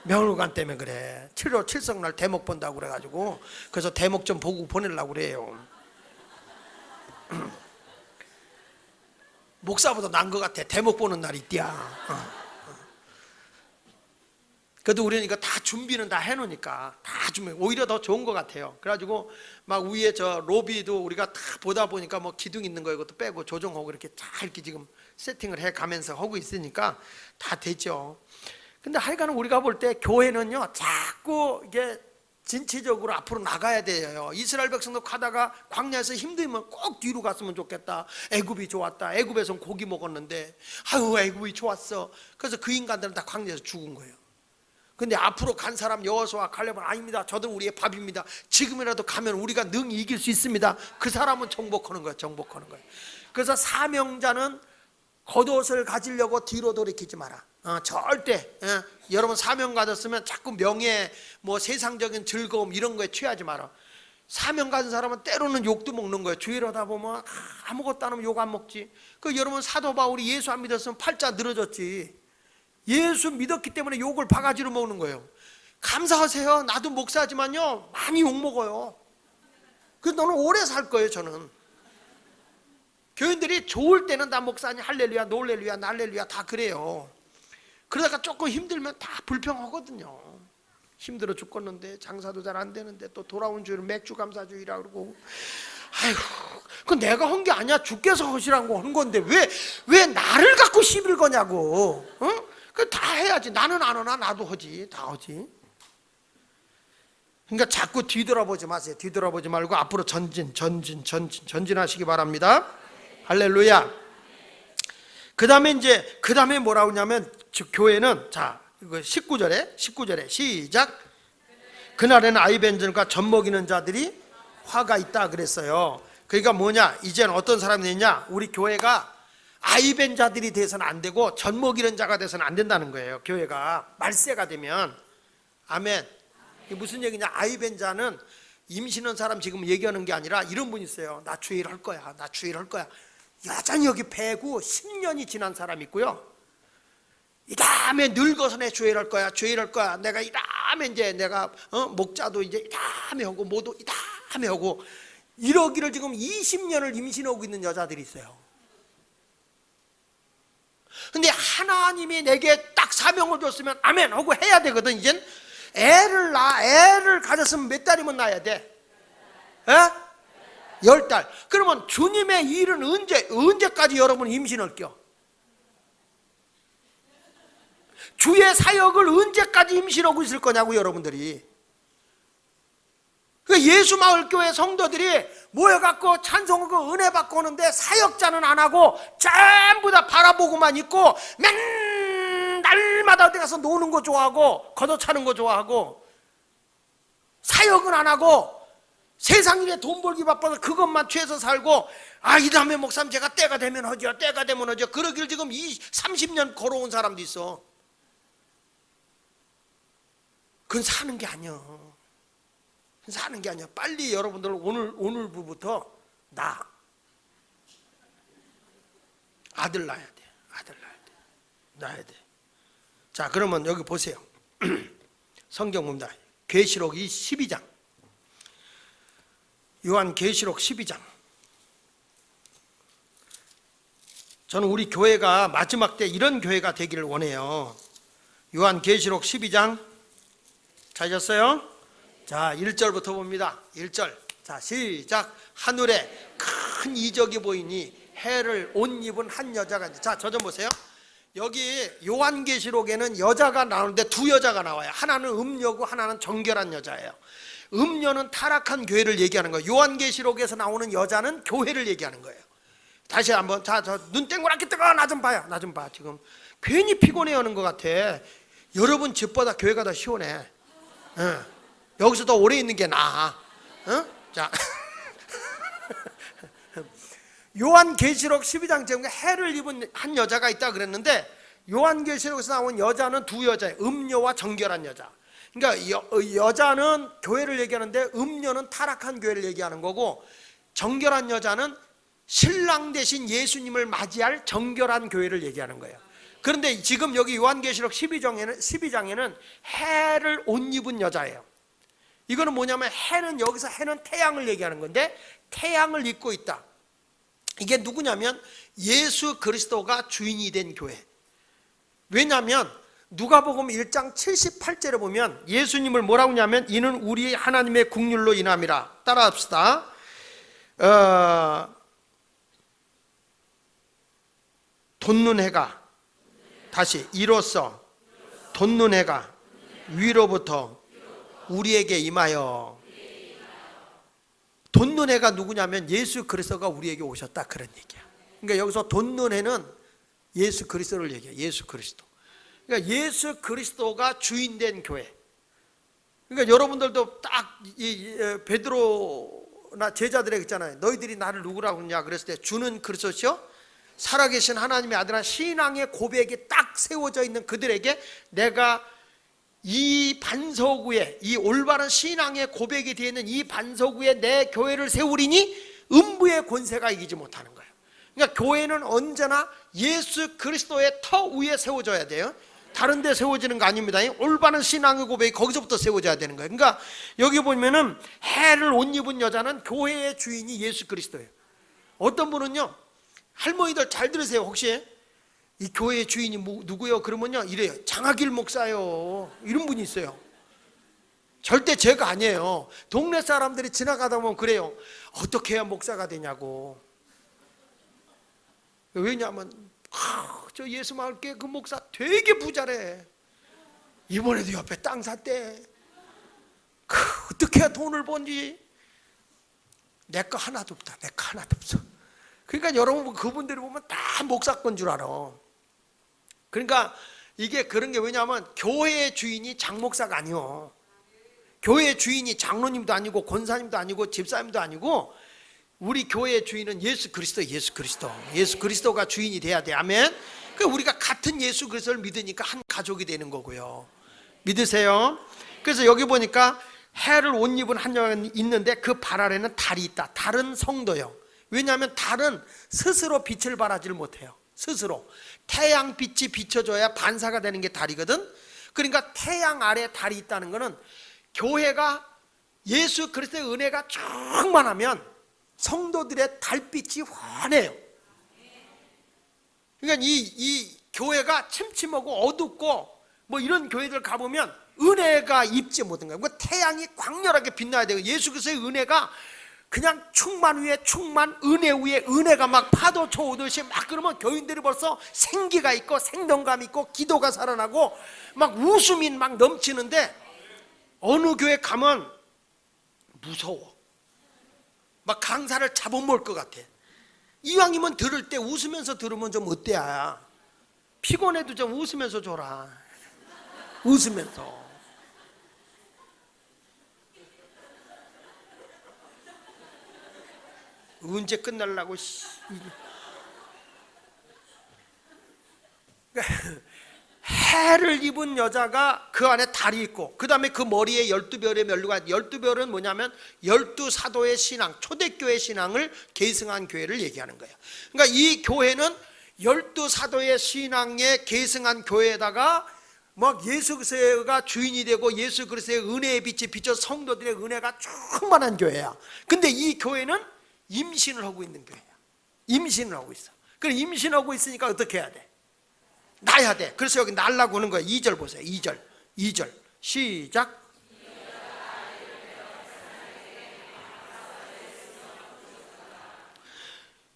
명월관 때문에 그래. 7월 7성 날 대목 본다고 그래가지고 그래서 대목 좀 보고 보내려고 그래요. 목사보다 나은 것 같아. 대목 보는 날이 있디야. 그래도 우리는 이거 다 준비는 다 해놓으니까 다 준비, 오히려 더 좋은 것 같아요. 그래가지고 막 위에 저 로비도 우리가 다 보다 보니까 뭐 기둥 있는 거 이것도 빼고 조정하고 이렇게 잘 이렇게 지금 세팅을 해 가면서 하고 있으니까 다 되죠. 근데 하여간 우리가 볼 때 교회는요 자꾸 이게 진취적으로 앞으로 나가야 돼요. 이스라엘 백성도 가다가 광야에서 힘들면 꼭 뒤로 갔으면 좋겠다. 애굽이 좋았다. 애굽에선 고기 먹었는데 아유 애굽이 좋았어. 그래서 그 인간들은 다 광야에서 죽은 거예요. 근데 앞으로 간 사람 여호수아 갈렙은 아닙니다. 저들 우리의 밥입니다. 지금이라도 가면 우리가 능히 이길 수 있습니다. 그 사람은 정복하는 거예요. 정복하는 거예요. 그래서 사명자는 겉옷을 가지려고 뒤로 돌이키지 마라. 절대 여러분 사명 가졌으면 자꾸 명예 뭐 세상적인 즐거움 이런 거에 취하지 마라. 사명 가진 사람은 때로는 욕도 먹는 거예요. 주일하다 보면 아무것도 안 하면 욕 안 먹지. 그 여러분 사도 바울이 예수 안 믿었으면 팔자 늘어졌지. 예수 믿었기 때문에 욕을 바가지로 먹는 거예요. 감사하세요. 나도 목사지만요 많이 욕 먹어요. 그래서 너는 오래 살 거예요. 저는 교인들이 좋을 때는 다 목사님 할렐루야 놀렐루야 날렐루야 다 그래요. 그러다가 조금 힘들면 다 불평하거든요. 힘들어 죽겠는데 장사도 잘 안 되는데 또 돌아온 주일은 맥주 감사주의라 그러고 아이고 그 내가 한 게 아니야. 주께서 하시라고 하는 건데 왜 나를 갖고 시비를 거냐고. 그 다 해야지. 나는 안 하나 나도 하지. 다 하지. 그러니까 자꾸 뒤돌아보지 마세요. 뒤돌아보지 말고 앞으로 전진하시기 바랍니다. 할렐루야. 그 다음에 뭐라고 하냐면 교회는 자 이거 19절에 시작. 그날에는 아이벤전과 젖먹이는 자들이 화가 있다 그랬어요. 그러니까 뭐냐, 이제는 어떤 사람이 되냐, 우리 교회가 아이벤 자들이 돼서는 안 되고 젖먹이는 자가 돼서는 안 된다는 거예요. 교회가 말세가 되면. 아멘. 이게 무슨 얘기냐, 아이벤 자는 임신한 사람 지금 얘기하는 게 아니라 이런 분 있어요. 나 주일 할 거야. 나 주일 할 거야. 여전히 여기 배고 10년이 지난 사람 있고요. 이 다음에 늙어서 내 주일 할 거야. 주일 할 거야. 내가 이 다음에 이제 내가 목자도 이제 이 다음에 하고 모두 이 다음에 하고 이러기를 지금 20년을 임신하고 있는 여자들이 있어요. 근데 하나님이 내게 딱 사명을 줬으면 아멘 하고 해야 되거든. 이젠 애를 가졌으면 몇 달이면 낳아야 돼? 10달. 그러면 주님의 일은 언제까지 여러분 임신을 껴? 주의 사역을 언제까지 임신하고 있을 거냐고 여러분들이. 예수마을교회 성도들이 모여갖고 찬송하고 은혜 받고 오는데 사역자는 안 하고 전부 다 바라보고만 있고 맨날마다 어디 가서 노는 거 좋아하고 걷어차는 거 좋아하고 사역은 안 하고 세상 일에 돈 벌기 바빠서 그것만 취해서 살고 이 다음에 목사님 제가 때가 되면 하죠. 때가 되면 하죠. 그러길 지금 30년 걸어온 사람도 있어. 그건 사는 게 아니야. 사는 게 아니야. 빨리 여러분들 오늘부터 아들 낳아야 돼. 아들 낳아야 돼. 자, 그러면 여기 보세요. 성경 봅니다. 계시록 12장. 요한 계시록 12장. 저는 우리 교회가 마지막 때 이런 교회가 되기를 원해요. 요한 계시록 12장. 찾았어요? 자, 1절부터 봅니다. 1절. 자, 시작. 하늘에 큰 이적이 보이니 해를 옷 입은 한 여자가. 자, 저 좀 보세요. 여기 요한계시록에는 여자가 나오는데 두 여자가 나와요. 하나는 음녀고 하나는 정결한 여자예요. 음녀는 타락한 교회를 얘기하는 거예요. 요한계시록에서 나오는 여자는 교회를 얘기하는 거예요. 다시 한번. 자, 저 눈 땡그랗게 뜨거. 나 좀 봐요. 나 좀 봐. 지금 괜히 피곤해 하는 것 같아. 여러분 집보다 교회가 더 시원해. 여기서 더 오래 있는 게 나아. 자, 요한계시록 12장 제목에 해를 입은 한 여자가 있다 그랬는데 요한계시록에서 나온 여자는 두 여자예요. 음녀와 정결한 여자. 그러니까 여자는 교회를 얘기하는데 음녀는 타락한 교회를 얘기하는 거고, 정결한 여자는 신랑 대신 예수님을 맞이할 정결한 교회를 얘기하는 거예요. 그런데 지금 여기 요한계시록 12장에는 해를 옷 입은 여자예요. 이거는 뭐냐면 여기서 해는 태양을 얘기하는 건데 태양을 입고 있다. 이게 누구냐면 예수 그리스도가 주인이 된 교회. 왜냐하면 누가복음 1장 78절에 보면 예수님을 뭐라고 하냐면 이는 우리 하나님의 국률로 인함이라. 따라합시다. 돋는 해가, 다시 이로써 돋는 해가 위로부터 우리에게 임하여. 돋는 해가 누구냐면 예수 그리스도가 우리에게 오셨다, 그런 얘기야. 그러니까 여기서 돋는 해는 예수 그리스도를 얘기해. 예수 그리스도. 그러니까 예수 그리스도가 주인된 교회. 그러니까 여러분들도 딱 베드로나 제자들에게 있잖아요. 너희들이 나를 누구라고 그러냐 그랬을 때 주는 그리스도시요 살아계신 하나님의 아들한 신앙의 고백이 딱 세워져 있는 그들에게 내가 이 반석 위에, 이 올바른 신앙의 고백이 되어 있는 이 반석 위에 내 교회를 세우리니 음부의 권세가 이기지 못하는 거예요. 그러니까 교회는 언제나 예수 그리스도의 터 위에 세워져야 돼요. 다른 데 세워지는 거 아닙니다. 올바른 신앙의 고백이 거기서부터 세워져야 되는 거예요. 그러니까 여기 보면은 해를 옷 입은 여자는 교회의 주인이 예수 그리스도예요. 어떤 분은요, 할머니들 잘 들으세요. 혹시 이 교회의 주인이 누구요? 그러면요 이래요. 장하길 목사요. 이런 분이 있어요. 절대 제가 아니에요. 동네 사람들이 지나가다 보면 그래요. 어떻게 해야 목사가 되냐고. 왜냐하면 저 예수마을교회 그 목사 되게 부자래. 이번에도 옆에 땅 샀대. 어떻게 해야 돈을 번지. 내 거 하나도 없다. 내 거 하나도 없어. 그러니까 여러분 그분들이 보면 다 목사건 줄 알아. 그러니까 이게 그런 게 왜냐하면 교회의 주인이 장목사가 아니요. 교회의 주인이 장로님도 아니고 권사님도 아니고 집사님도 아니고 우리 교회의 주인은 예수 그리스도. 예수 그리스도. 예수 그리스도가 주인이 돼야 돼. 아멘. 그 우리가 같은 예수 그리스도를 믿으니까 한 가족이 되는 거고요. 믿으세요? 그래서 여기 보니까 해를 옷 입은 한 여인이 있는데 그 발 아래는 달이 있다. 달은 성도요. 왜냐하면 달은 스스로 빛을 발하지를 못해요. 스스로 태양빛이 비춰줘야 반사가 되는 게 달이거든. 그러니까 태양 아래 달이 있다는 것은 교회가 예수 그리스도의 은혜가 충만하면 성도들의 달빛이 환해요. 그러니까 이 교회가 침침하고 어둡고 뭐 이런 교회들 가보면 은혜가 입지 못한 거예요. 그러니까 태양이 광렬하게 빛나야 돼요. 예수 그리스도의 은혜가 그냥 충만 위에 충만, 은혜 위에 은혜가 막 파도 쳐오듯이 막 그러면 교인들이 벌써 생기가 있고 생동감 있고 기도가 살아나고 막 웃음이 막 넘치는데 어느 교회 가면 무서워. 막 강사를 잡아먹을 것 같아. 이왕이면 들을 때 웃으면서 들으면 좀 어때야. 피곤해도 좀 웃으면서 줘라. 웃으면서. 언제 끝날라고. 해를 입은 여자가 그 안에 달이 있고 그 다음에 그 머리에 12별의 면류가 12별은 뭐냐면 12사도의 신앙, 초대교회 신앙을 계승한 교회를 얘기하는 거예요. 그러니까 이 교회는 12사도의 신앙에 계승한 교회에다가 막 예수 그리스도가 주인이 되고 예수 그리스도의 은혜의 빛이 비춰 성도들의 은혜가 충만한 교회야. 근데 이 교회는 임신을 하고 있는 교회야. 임신을 하고 있어. 그래 임신하고 있으니까 어떻게 해야 돼? 낳아야 돼. 그래서 여기 낳으려고 하는 거야. 2절 보세요. 2절 시작.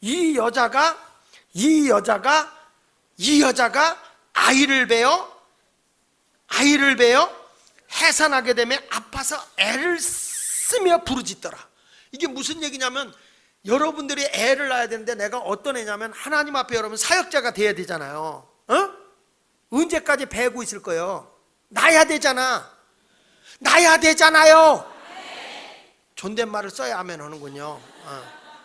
이 여자가 아이를 베어 해산하게 되면 아파서 애를 쓰며 부르짖더라. 이게 무슨 얘기냐면 여러분들이 애를 낳아야 되는데 내가 어떤 애냐면 하나님 앞에 여러분 사역자가 돼야 되잖아요. 언제까지 배고 있을 거예요? 낳아야 되잖아요. 존댓말을 써야 하면 하는군요.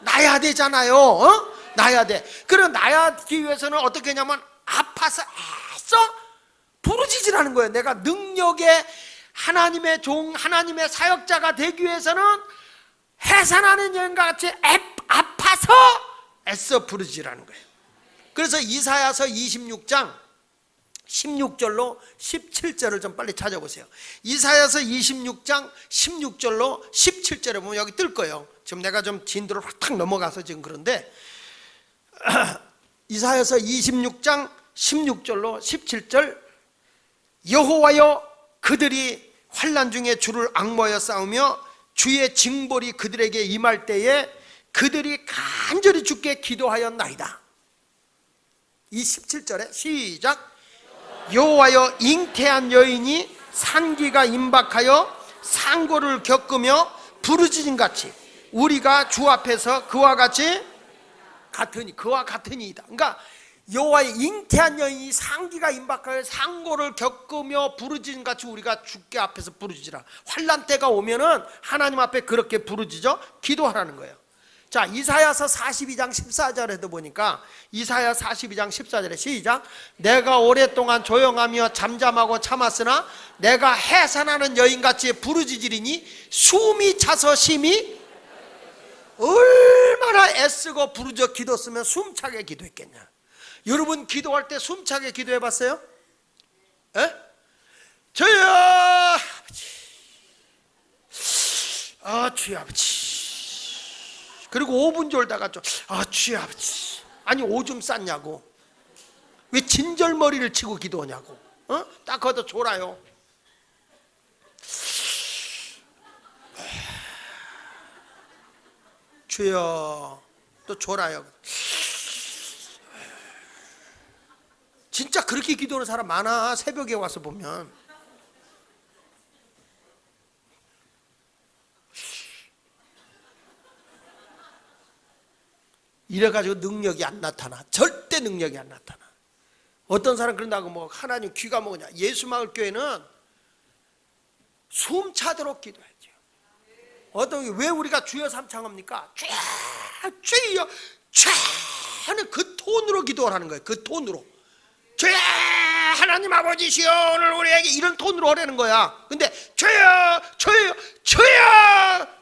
낳아야 되잖아요. 낳아야 돼. 그럼 낳기 위해서는 어떻게 하냐면 아파서 애써 부르짖으라는 거예요. 내가 능력의 하나님의 종, 하나님의 사역자가 되기 위해서는 해산하는 여인과 같이 아파서 애써 부르짖으라는 거예요. 그래서 이사야서 26장 16절로 17절을 좀 빨리 찾아보세요. 이사야서 26장 16절로 17절에 보면 여기 뜰 거예요. 지금 내가 좀 진도를 확 넘어가서 지금 그런데 이사야서 26장 16절로 17절, 여호와여 그들이 환난 중에 주를 앙모하여 싸우며 주의 징벌이 그들에게 임할 때에 그들이 간절히 주께 기도하였나이다. 이 17절에 시작. 여호와여 잉태한 여인이 산기가 임박하여 상고를 겪으며 부르짖음같이 우리가 주 앞에서 그와 같으니이다. 그러니까 여호와의 잉태한 여인이 상기가 임박하여 상고를 겪으며 부르짖음같이 우리가 주께 앞에서 부르짖으라. 환난 때가 오면은 하나님 앞에 그렇게 부르짖어 기도하라는 거예요. 자, 이사야서 42장 14절에도 보니까 이사야 42장 14절에 시작. 내가 오랫동안 조용하며 잠잠하고 참았으나 내가 해산하는 여인같이 부르짖으리니 숨이 차서 심히, 얼마나 애쓰고 부르짖어 기도했으면 숨차게 기도했겠냐. 여러분 기도할 때 숨차게 기도해 봤어요? 에? 저요 아버지, 주여 아버지. 그리고 5분 졸다가 좀 주여 아버지. 아니 오줌 쌌냐고. 왜 진절머리를 치고 기도하냐고. 딱 거기서 졸아요. 주여. 또 졸아요. 진짜 그렇게 기도하는 사람 많아. 새벽에 와서 보면. 이래가지고 능력이 안 나타나. 절대 능력이 안 나타나. 어떤 사람 그런다고 뭐 하나님 귀가 뭐냐. 예수마을교회는 숨 차도록 기도하죠. 어떤 왜 우리가 주여 삼창합니까? 주여 하는 그 톤으로 기도를 하는 거예요. 그 톤으로. 주여 하나님 아버지시여 오늘 우리에게, 이런 톤으로 하라는 거야. 근데 주여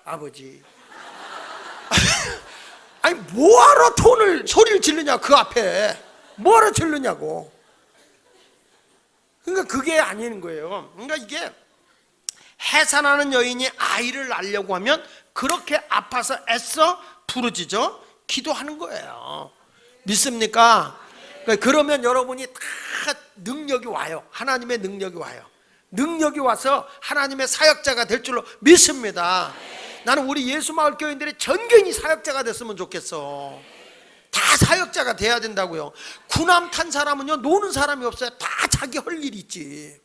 아버지. 아니 뭐하러 소리를 지르냐. 그 앞에 뭐하러 지르냐고. 그러니까 그게 아닌 거예요. 그러니까 이게 해산하는 여인이 아이를 낳으려고 하면 그렇게 아파서 애써 부르짖어 기도하는 거예요. 믿습니까? 그러면 여러분이 다 능력이 와요. 하나님의 능력이 와요. 능력이 와서 하나님의 사역자가 될 줄로 믿습니다. 나는 우리 예수마을 교인들이 전경이 사역자가 됐으면 좋겠어. 다 사역자가 돼야 된다고요. 구남 탄 사람은요 노는 사람이 없어요. 다 자기 할 일이 있지.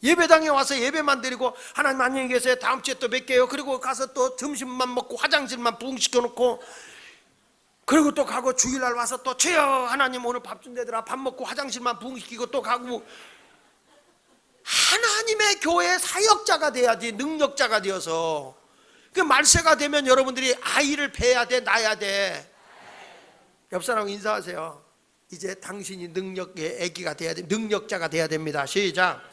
예배당에 와서 예배만 드리고 하나님 안녕히 계세요, 다음 주에 또 뵐게요, 그리고 가서 또 점심만 먹고 화장실만 부흥시켜 놓고, 그리고 또 가고 주일날 와서 또 주여 하나님 오늘 밥 준대더라, 밥 먹고 화장실만 부흥시키고 또 가고. 하나님의 교회 사역자가 돼야지. 능력자가 되어서. 그 말세가 되면 여러분들이 아이를 배야 돼, 낳아야 돼. 옆 사람 인사하세요. 이제 당신이 능력의 아기가 돼야 돼. 능력자가 돼야 됩니다. 시작.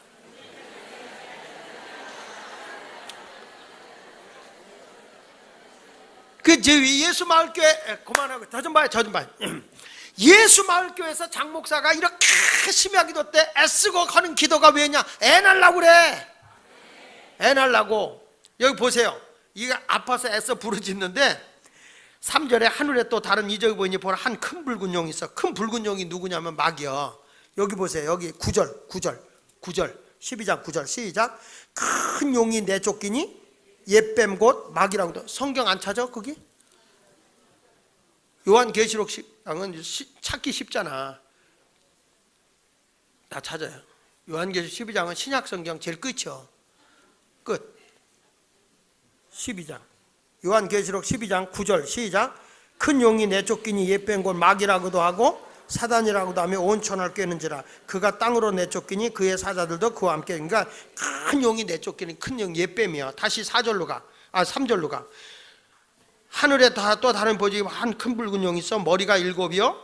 예수마을교회 그만하고 저 좀 봐요. 예수마을교회에서 장목사가 이렇게 심야 기도 때 애쓰고 하는 기도가 왜냐? 애 낳으려고 그래. 애 낳으려고. 여기 보세요. 이게 아파서 애써 부르짖는데 3절에 하늘에 또 다른 이적이 보이니 보라 한 큰 붉은 용이 있어. 큰 붉은 용이 누구냐면 마귀야. 여기 보세요. 여기 9절 12장 9절 시작. 큰 용이 내쫓기니 옛뱀 곧 마귀라고도. 성경 안 찾아 거기? 요한계시록 10장은 찾기 쉽잖아. 다 찾아요. 요한계시록 12장은 신약성경 제일 끝이요. 끝. 12장 요한계시록 12장 9절 시작. 큰 용이 내쫓기니 옛뱀 곧 마귀라고도 하고 사단이라고도 하며 온 천하를 꿰는지라. 그가 땅으로 내쫓기니 그의 사자들도 그와 함께. 그러니까 큰 용이 내쫓기니 큰 용 옛뱀이야. 다시 4절로 가. 3절로 가. 하늘에 또 다른 보지 한 큰 붉은 용이 있어. 머리가 7이요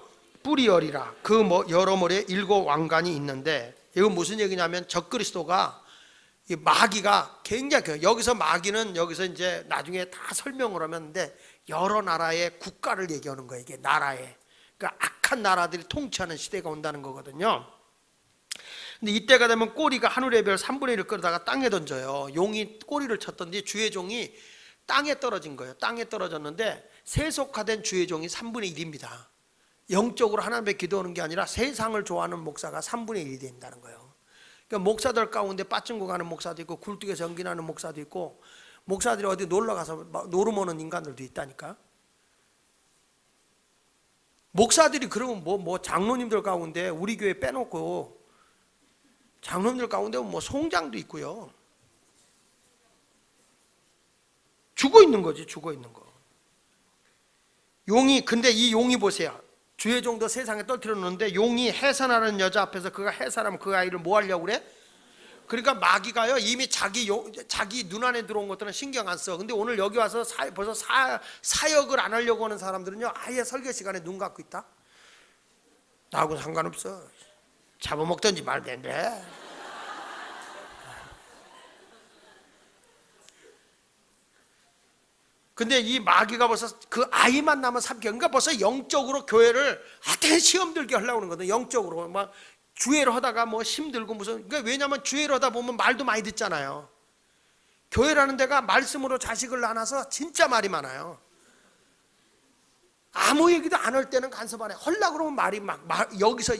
뿔이 10이라. 그 여러 머리에 7 왕관이 있는데, 이건 무슨 얘기냐면 적그리스도가, 이 마귀가 굉장히, 여기서 마귀는 여기서 이제 나중에 다 설명을 하는데 여러 나라의 국가를 얘기하는 거예요. 이게 나라에. 그러니까 악한 나라들이 통치하는 시대가 온다는 거거든요. 근데 이때가 되면 꼬리가 하늘의 별 3분의 1을 끌어다가 땅에 던져요. 용이 꼬리를 쳤던데 주의 종이 땅에 떨어진 거예요. 땅에 떨어졌는데 세속화된 주의 종이 3분의 1입니다. 영적으로 하나님께 기도하는 게 아니라 세상을 좋아하는 목사가 3분의 1이 된다는 거예요. 그러니까 목사들 가운데 빠진거 가는 목사도 있고 굴뚝에서 연기나는 목사도 있고 목사들이 어디 놀러가서 노름오는 인간들도 있다니까. 목사들이 그러면 뭐 장로님들 가운데 우리 교회 빼놓고 장로님들 가운데 뭐 송장도 있고요. 죽어 있는 거지, 죽어 있는 거. 용이, 근데 이 용이 보세요. 주의 종도 세상에 떨어뜨려 놓는데 용이 해산하는 여자 앞에서 그가 해산하면 그 아이를 뭐 하려고 그래? 그러니까 마귀가요 이미 자기 눈 안에 들어온 것들은 신경 안 써. 근데 오늘 여기 와서 벌써 사역을 안 하려고 하는 사람들은요 아예 설교 시간에 눈 감고 있다. 나하고 상관없어. 잡아먹든지 말든지. 근데 이 마귀가 벌써 그 아이만 나면 삼켜. 그러니까 벌써 영적으로 교회를 하여튼 시험 들게 하려고 하는 거거든. 영적으로 막 주회를 하다가 뭐 힘들고 무슨. 그러니까 왜냐하면 주회를 하다 보면 말도 많이 듣잖아요. 교회라는 데가 말씀으로 자식을 낳아서 진짜 말이 많아요. 아무 얘기도 안 할 때는 간섭 안 해. 하려고 그러면 말이 막 여기서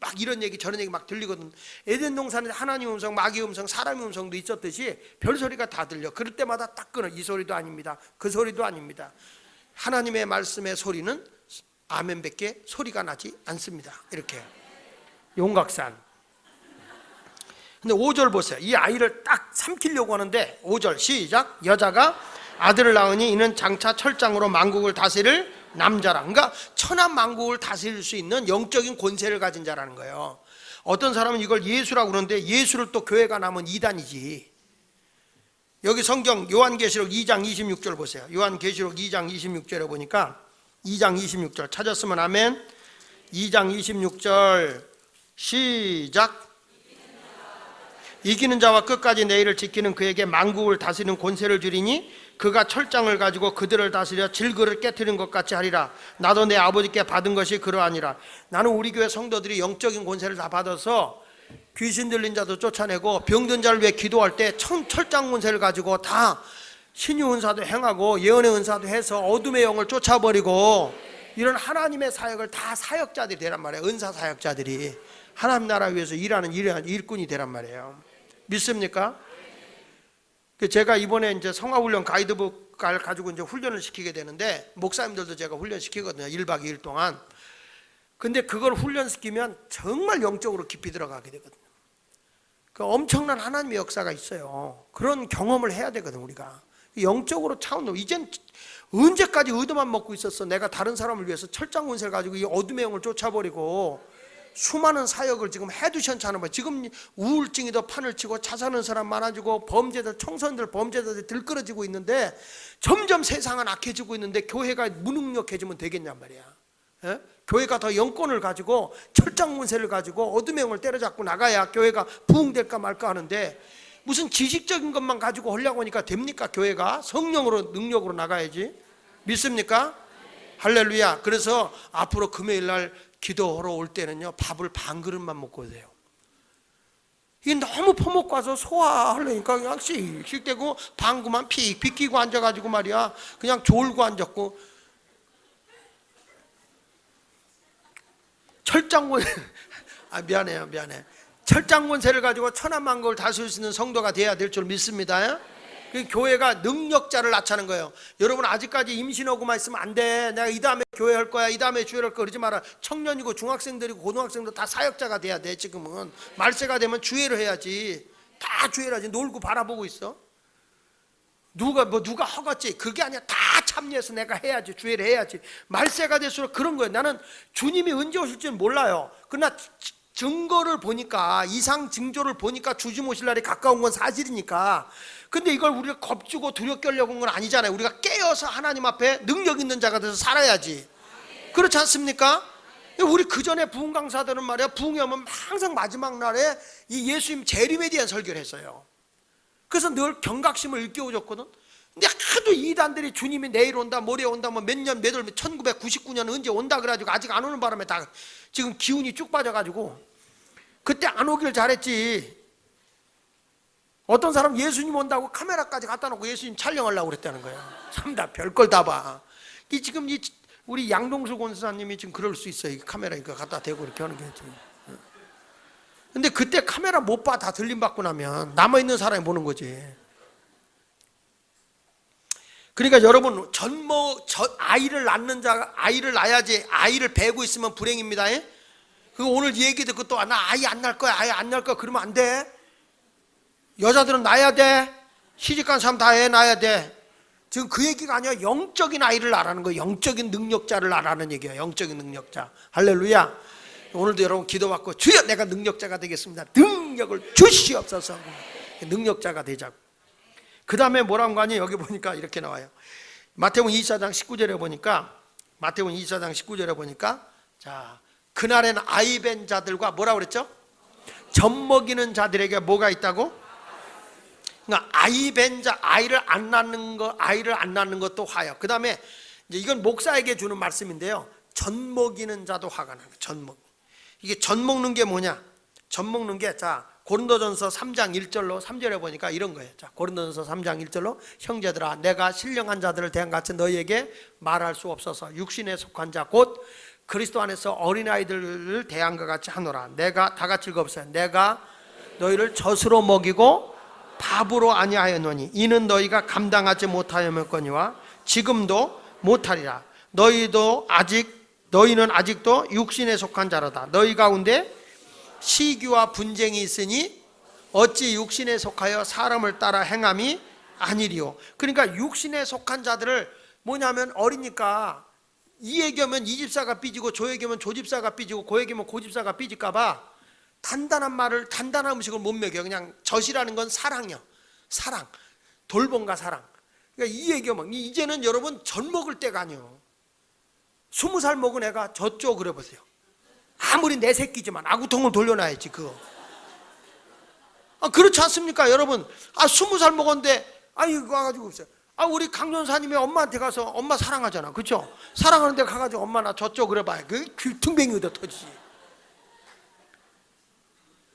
막 이런 얘기 저런 얘기 막 들리거든. 에덴 동산에 하나님 음성, 마귀 음성, 사람의 음성도 있었듯이 별소리가 다 들려. 그럴 때마다 딱 끊어. 이 소리도 아닙니다. 그 소리도 아닙니다. 하나님의 말씀의 소리는 아멘밖에 소리가 나지 않습니다. 이렇게 용각산. 근데 5절 보세요. 이 아이를 딱 삼키려고 하는데 5절 시작. 여자가 아들을 낳으니 이는 장차 철장으로 만국을 다스릴 남자라. 그러니까 천한 만국을 다스릴 수 있는 영적인 권세를 가진 자라는 거예요. 어떤 사람은 이걸 예수라고 그러는데 예수를 또 교회가 나면 이단이지. 여기 성경 요한계시록 2장 26절 보세요. 요한계시록 2장 26절에 보니까 2장 26절 찾았으면 아멘. 2장 26절 시작. 이기는 자와 끝까지 내 일을 지키는 그에게 만국을 다스리는 권세를 주리니 그가 철장을 가지고 그들을 다스려 질그를 깨트린 것 같이 하리라. 나도 내 아버지께 받은 것이 그러하니라. 나는 우리 교회 성도들이 영적인 권세를 다 받아서 귀신 들린 자도 쫓아내고 병든 자를 위해 기도할 때 철장 권세를 가지고 다 신유 은사도 행하고 예언의 은사도 해서 어둠의 영을 쫓아버리고 이런 하나님의 사역을 다 사역자들이 되란 말이에요. 은사 사역자들이 하나님 나라 위해서 일하는 일꾼이 되란 말이에요. 믿습니까? 제가 이번에 이제 성화훈련 가이드북을 가지고 이제 훈련을 시키게 되는데 목사님들도 제가 훈련시키거든요. 1박 2일 동안. 근데 그걸 훈련시키면 정말 영적으로 깊이 들어가게 되거든요. 그 엄청난 하나님의 역사가 있어요. 그런 경험을 해야 되거든 우리가. 영적으로 차원으로. 이젠 언제까지 의도만 먹고 있었어. 내가 다른 사람을 위해서 철장 권세를 가지고 이 어둠의 영을 쫓아버리고 수많은 사역을 지금 해두셨잖아요. 지금 우울증이 더 판을 치고 자살하는 사람 많아지고 범죄들, 청소년들 범죄자들이 들끓어지고 있는데 점점 세상은 악해지고 있는데 교회가 무능력해지면 되겠냔 말이야. 예? 교회가 더 영권을 가지고 철장 권세를 가지고 어둠의 영을 때려잡고 나가야 교회가 부흥될까 말까 하는데 무슨 지식적인 것만 가지고 하려고 하니까 됩니까? 교회가 성령으로 능력으로 나가야지. 믿습니까? 할렐루야. 그래서 앞으로 금요일 날 기도하러 올 때는요 밥을 반 그릇만 먹고 오세요. 이게 너무 퍼먹고 와서 소화하려니까 그냥 씩씩대고 방구만 픽 비끼고 앉아가지고 말이야 그냥 졸고 앉았고 철장권 미안해 철장권세를 가지고 천한만국을 다스릴 수 있는 성도가 돼야 될 줄 믿습니다. 그 교회가 능력자를 낳자는 거예요. 여러분 아직까지 임신하고만 있으면 안 돼. 내가 이 다음에 교회 할 거야. 이 다음에 주일 할 거야. 그러지 마라. 청년이고 중학생들이고 고등학생도 다 사역자가 돼야 돼. 지금은 말세가 되면 주일을 해야지. 다 주일을 하지. 놀고 바라보고 있어. 누가 허갔지. 그게 아니야. 다 참여해서 내가 해야지. 주일을 해야지. 말세가 될수록 그런 거예요. 나는 주님이 언제 오실지는 몰라요. 그러나 증거를 보니까 이상 징조를 보니까 주님 오실 날이 가까운 건 사실이니까. 근데 이걸 우리가 겁주고 두렵게 하려고 한 건 아니잖아요. 우리가 깨어서 하나님 앞에 능력 있는 자가 돼서 살아야지. 그렇지 않습니까? 우리 그 전에 부흥 강사들은 말이야 부흥이 오면 항상 마지막 날에 이 예수님 재림에 대한 설교를 했어요. 그래서 늘 경각심을 일깨워줬거든. 근데 하도 이단들이 주님이 내일 온다 모레 온다 뭐 몇 년 몇 월 1999년 언제 온다 그래가지고 아직 안 오는 바람에 다 지금 기운이 쭉 빠져가지고 그때 안 오길 잘했지. 어떤 사람 예수님 온다고 카메라까지 갖다 놓고 예수님 촬영하려고 그랬다는 거예요. 참 다 별걸 다 봐. 지금 우리 양동수 권사님이 지금 그럴 수 있어요. 카메라 이거 갖다 대고 이렇게 하는 게 지금. 근데 그때 카메라 못 봐. 다 들림 받고 나면 남아있는 사람이 보는 거지. 그러니까 여러분, 아이를 낳는 자가 아이를 낳아야지. 아이를 배고 있으면 불행입니다. 그 오늘 얘기 듣고 또 나 아이 안 낳을 거야, 아이 안 낳을 거야 그러면 안 돼. 여자들은 낳아야 돼. 시집간 사람 다 애 낳아야 돼. 지금 그 얘기가 아니야. 영적인 아이를 낳으라는 거예요. 영적인 능력자를 낳으라는 얘기예요. 영적인 능력자. 할렐루야. 오늘도 여러분 기도받고 주여 내가 능력자가 되겠습니다. 능력을 주시옵소서. 능력자가 되자고. 그 다음에 뭐라고 하니 여기 보니까 이렇게 나와요. 마태복음 24장 19절에 보니까 자, 그날에는 아이 벤 자들과 뭐라고 그랬죠? 젖 먹이는 자들에게 뭐가 있다고? 그러니까 아이 벤 자, 아이를 안 낳는 것도 화요. 그 다음에 이건 목사에게 주는 말씀인데요. 젖 먹이는 자도 화가 나요. 이게 젖 먹는 게 뭐냐? 젖 먹는 게, 자, 고린도전서 3장 1절로 3절에 보니까 이런 거예요. 자, 고린도전서 3장 1절로 형제들아, 내가 신령한 자들을 대한 같이 너희에게 말할 수 없어서 육신에 속한 자 곧 그리스도 안에서 어린아이들을 대한 것 같이 하노라. 내가 다 같이 읽어보세요. 내가 너희를 젖으로 먹이고 밥으로 아니하였노니 이는 너희가 감당하지 못하였거니와 지금도 못하리라. 너희는 아직도 육신에 속한 자로다. 너희 가운데 시기와 분쟁이 있으니 어찌 육신에 속하여 사람을 따라 행함이 아니리요. 그러니까 육신에 속한 자들을 뭐냐면 어리니까 이 얘기하면 이 집사가 삐지고 저 얘기하면 저 집사가 삐지고 그 얘기하면 그 집사가 삐질까봐 단단한 음식을 못 먹여요. 그냥 젖이라는 건 사랑이요. 사랑, 돌봄과 사랑. 그러니까 이 얘기하면 이제는 여러분 젖 먹을 때가 아니에요. 20살 먹은 애가 젖줘 그래 보세요. 아무리 내 새끼지만 아구통을 돌려놔야지 그거. 그렇지 않습니까 여러분? 20살 먹었는데 이거 와가지고 없어요. 우리 강전사님의 엄마한테 가서 엄마 사랑하잖아, 그렇죠? 사랑하는데 가가지고 엄마 나 젖줘 그래봐요. 그 귀퉁뱅이 얻어 터지지.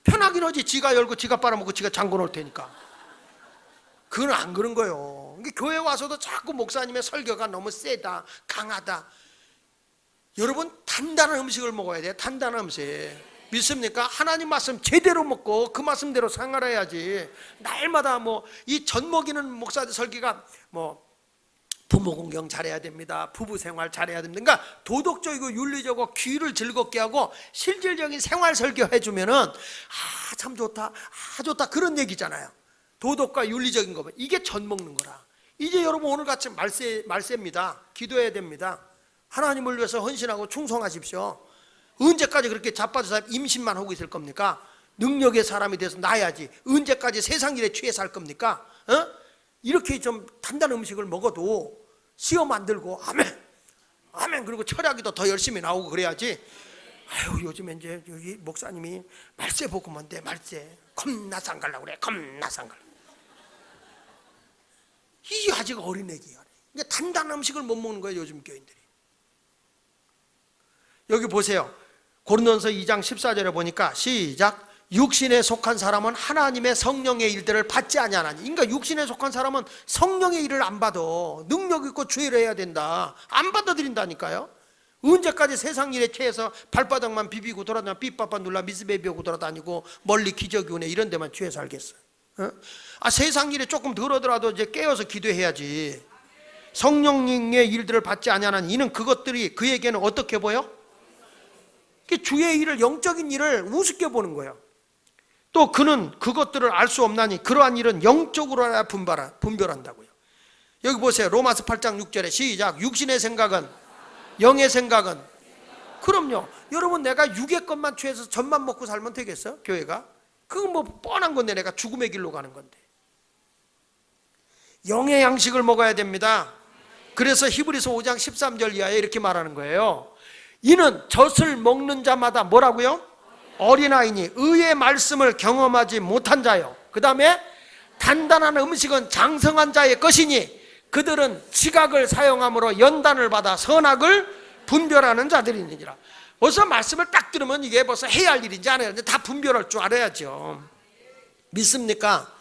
편하긴 하지. 지가 열고 지가 빨아먹고 지가 잠궈 놓을 테니까. 그건 안 그런 거예요. 교회 와서도 자꾸 목사님의 설교가 너무 세다, 강하다. 여러분 단단한 음식을 먹어야 돼요. 단단한 음식. 믿습니까? 하나님 말씀 제대로 먹고 그 말씀대로 생활해야지. 날마다 이 젖 먹이는 목사들 설교가 부모 공경 잘해야 됩니다. 부부 생활 잘해야 됩니다. 그러니까 도덕적이고 윤리적이고 귀를 즐겁게 하고 실질적인 생활 설교 해주면은 참 좋다, 좋다 그런 얘기잖아요. 도덕과 윤리적인 거. 이게 젖 먹는 거라. 이제 여러분 오늘같이 말세입니다. 기도해야 됩니다. 하나님을 위해서 헌신하고 충성하십시오. 언제까지 그렇게 자빠져서 임신만 하고 있을 겁니까? 능력의 사람이 돼서 나야지. 언제까지 세상 일에 취해 살 겁니까? 이렇게 좀 단단한 음식을 먹어도 시험 안 들고 아멘 그리고 철학이도 더 열심히 나오고 그래야지. 요즘에 이제 여기 목사님이 말세 보고 뭔데 말세 겁나 상갈라고 그래. 겁나 상갈. 이게 아직 어린애기야. 그러니까 단단한 음식을 못 먹는 거예요 요즘 교인들이. 여기 보세요. 고린도전서 2장 14절에 보니까 시작. 육신에 속한 사람은 하나님의 성령의 일들을 받지 아니하나니. 그러니까 육신에 속한 사람은 성령의 일을 안 받아. 능력 있고 주의를 해야 된다. 안 받아들인다니까요. 언제까지 세상 일에 취해서 발바닥만 비비고 돌아다니고 삐빠빠 눌러 미스베비하고 돌아다니고 멀리 기저귀 오네 이런 데만 취해 살겠어. 세상 일에 조금 덜하더라도 이제 깨어서 기도해야지. 성령의 일들을 받지 아니하나니 이는 그것들이 그에게는 어떻게 보여? 주의 일을, 영적인 일을 우습게 보는 거예요. 또 그는 그것들을 알 수 없나니 그러한 일은 영적으로 알아야 분별한다고요. 여기 보세요. 로마서 8장 6절에 시작. 육신의 생각은 영의 생각은. 그럼요. 여러분 내가 육의 것만 취해서 젖만 먹고 살면 되겠어? 교회가? 그건 뻔한 건데 내가 죽음의 길로 가는 건데. 영의 양식을 먹어야 됩니다. 그래서 히브리서 5장 13절 이하에 이렇게 말하는 거예요. 이는 젖을 먹는 자마다 뭐라고요? 어린아이니 의의 말씀을 경험하지 못한 자요. 그 다음에 단단한 음식은 장성한 자의 것이니 그들은 지각을 사용함으로 연단을 받아 선악을 분별하는 자들이니라. 벌써 말씀을 딱 들으면 이게 벌써 해야 할 일인지 안 해야 하는지 다 분별할 줄 알아야죠. 믿습니까?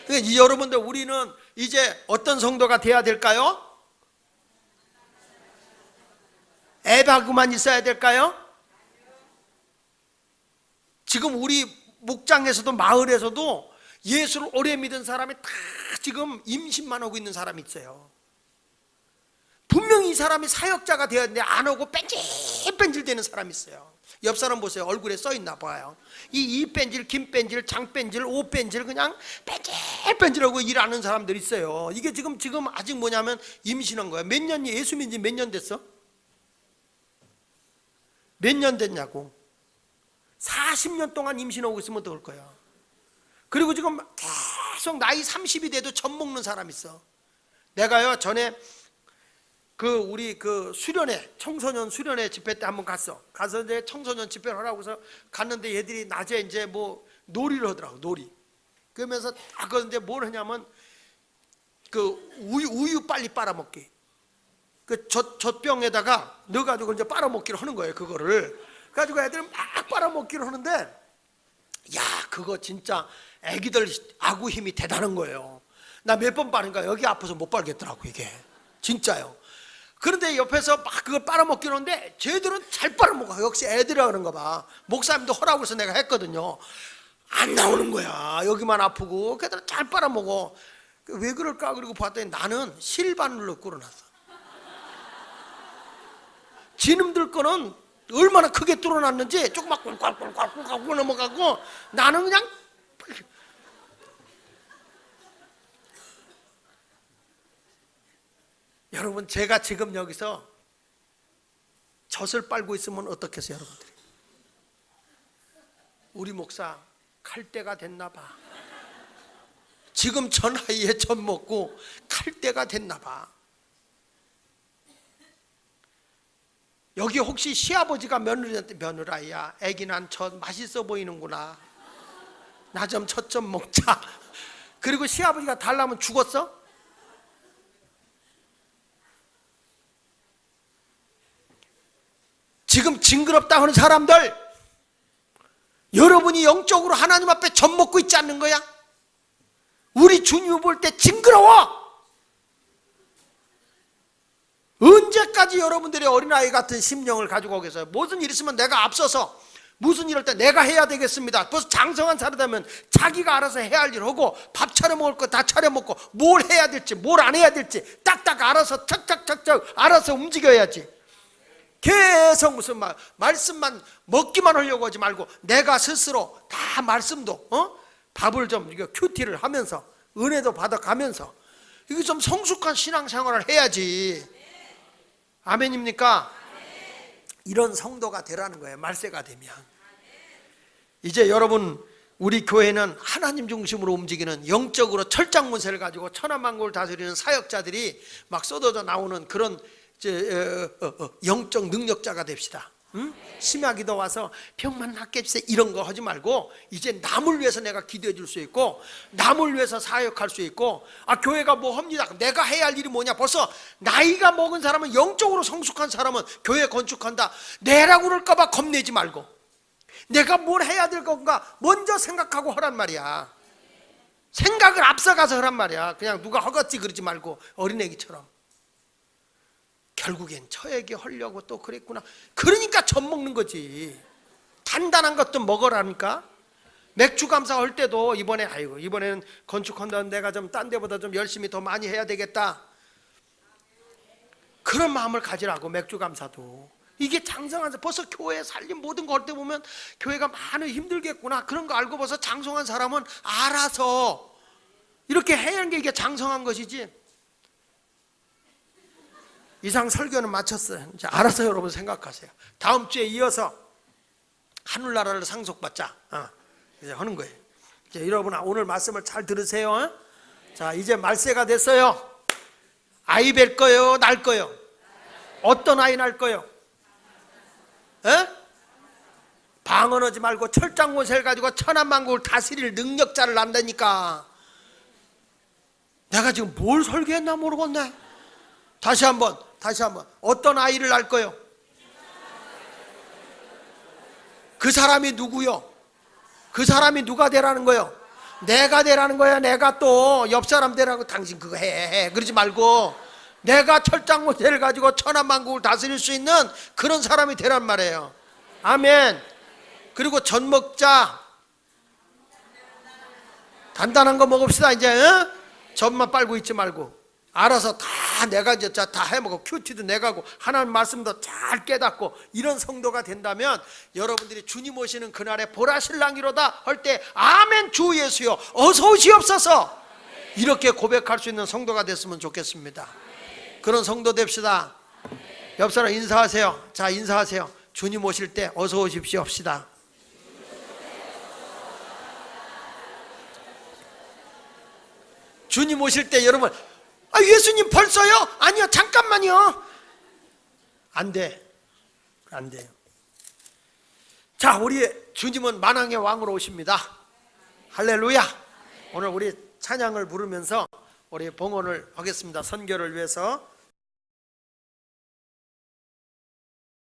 그러니까 여러분들 우리는 이제 어떤 성도가 돼야 될까요? 애바구만 있어야 될까요? 지금 우리 목장에서도 마을에서도 예수를 오래 믿은 사람이 다 지금 임신만 하고 있는 사람이 있어요. 분명히 이 사람이 사역자가 되었는데 안 오고 뺀질뺀질 되는 사람이 있어요. 옆 사람 보세요. 얼굴에 써 있나 봐요. 이 뺀질, 김 뺀질, 장 뺀질, 오 뺀질 그냥 뺀질뺀질하고 일하는 사람들이 있어요. 이게 지금 아직 뭐냐면 임신한 거예요. 몇 년, 예수 믿은 지 몇 년 됐어? 몇 년 됐냐고. 40년 동안 임신하고 있으면 어떡할 거야. 그리고 지금 계속 나이 30이 돼도 젖 먹는 사람 있어. 내가요 전에 우리 수련회, 청소년 수련회 집회 때 한번 가서 이제 청소년 집회를 하라고 해서 갔는데 얘들이 낮에 이제 뭐 놀이를 하더라고. 놀이. 그러면서 이제 뭘 하냐면 우유 빨리 빨아먹기. 젖병에다가 넣어가지고 이제 빨아먹기를 하는 거예요. 그거를 가지고 애들이 막 빨아먹기를 하는데, 야 그거 진짜 애기들 아구 힘이 대단한 거예요. 나 몇 번 빨으니까 여기 아파서 못 빨겠더라고 이게 진짜요. 그런데 옆에서 막 그걸 빨아먹기로 하는데 쟤들은 잘 빨아먹어. 역시 애들이라 그런가 봐. 목사님도 하라고 해서 내가 했거든요. 안 나오는 거야. 여기만 아프고. 걔들은 잘 빨아먹어. 왜 그럴까 그러고 봤더니 나는 실바늘로 끓여놨어. 지놈들 거는 얼마나 크게 뚫어놨는지 조금만 꿀꿀꿀꿀꿀꿀 넘어가고 나는 그냥. 여러분 제가 지금 여기서 젖을 빨고 있으면 어떻겠어요 여러분들이? 우리 목사 칼 때가 됐나 봐. 지금 저 나이에 젖 먹고 칼 때가 됐나 봐. 여기 혹시 시아버지가 며느리한테 며느라야 애기 난 젖 맛있어 보이는구나. 나 좀 젖 좀 먹자. 그리고 시아버지가 달라면 죽었어? 지금 징그럽다 하는 사람들, 여러분이 영적으로 하나님 앞에 젖 먹고 있지 않는 거야? 우리 주님을 볼 때 징그러워. 언제까지 여러분들이 어린아이 같은 심령을 가지고 오겠어요? 무슨 일 있으면 내가 앞서서 무슨 일할 때 내가 해야 되겠습니다. 벌써 장성한 사람이면 자기가 알아서 해야 할 일 하고 밥 차려 먹을 거 다 차려 먹고 뭘 해야 될지 뭘 안 해야 될지 딱딱 알아서 척척척척 알아서 움직여야지. 계속 무슨 말씀만 먹기만 하려고 하지 말고 내가 스스로 다 말씀도 밥을 좀 큐티를 하면서 은혜도 받아가면서 이게 좀 성숙한 신앙생활을 해야지. 아멘입니까? 이런 성도가 되라는 거예요. 말세가 되면. 이제 여러분 우리 교회는 하나님 중심으로 움직이는 영적으로 철장문세를 가지고 천하만국을 다스리는 사역자들이 막 쏟아져 나오는 그런 영적 능력자가 됩시다. 응? 심야 기도 와서 병만 낫게 해주세요 이런 거 하지 말고 이제 남을 위해서 내가 기도해 줄 수 있고 남을 위해서 사역할 수 있고 교회가 뭐 합니다. 내가 해야 할 일이 뭐냐. 벌써 나이가 먹은 사람은 영적으로 성숙한 사람은 교회 건축한다. 내라고 그럴까 봐 겁내지 말고 내가 뭘 해야 될 건가 먼저 생각하고 하란 말이야. 생각을 앞서가서 하란 말이야. 그냥 누가 허겁지 그러지 말고 어린애기처럼. 결국엔 저에게 하려고 또 그랬구나. 그러니까 젖 먹는 거지. 단단한 것도 먹으라니까. 맥주 감사할 때도 이번에는 건축한다는 내가 좀 딴 데보다 좀 열심히 더 많이 해야 되겠다. 그런 마음을 가지라고. 맥주 감사도 이게 장성한 벌써 교회 살림 모든 거 할 때 보면 교회가 많이 힘들겠구나. 그런 거 알고 벌써 장성한 사람은 알아서 이렇게 해야 하는 게 이게 장성한 것이지. 이상 설교는 마쳤어요. 이제 알아서 여러분 생각하세요. 다음 주에 이어서 하늘나라를 상속받자 이제 하는 거예요. 이제 여러분 오늘 말씀을 잘 들으세요. 자 이제 말세가 됐어요. 아이 뵐 거요 날 거요? 어떤 아이 날 거요? 방언하지 말고 철장못을 가지고 천하만국을 다스릴 능력자를 낳는다니까. 내가 지금 뭘 설교했나 모르겠네. 다시 한번 어떤 아이를 낳을 거요? 그 사람이 누구요? 그 사람이 누가 되라는 거요? 내가 되라는 거야. 내가 또 옆 사람 되라고 당신 그거 해 그러지 말고 내가 철장모세를 가지고 천하만국을 다스릴 수 있는 그런 사람이 되란 말이에요. 아멘. 그리고 전 먹자. 단단한 거 먹읍시다 이제. 젖만 빨고 있지 말고 알아서 다 내가 이제 다 해먹고 큐티도 내가 하고 하나님 말씀도 잘 깨닫고 이런 성도가 된다면 여러분들이 주님 오시는 그날에 보라 신랑이로다 할 때 아멘 주 예수여 어서 오시옵소서 이렇게 고백할 수 있는 성도가 됐으면 좋겠습니다. 그런 성도 됩시다. 옆 사람 인사하세요. 자, 인사하세요. 주님 오실 때 어서 오십시오 합시다. 주님 오실 때 여러분 예수님 벌써요? 아니요 잠깐만요. 안 돼. 안 돼요. 자, 우리 주님은 만왕의 왕으로 오십니다. 할렐루야. 오늘 우리 찬양을 부르면서 우리 봉헌을 하겠습니다. 선교를 위해서.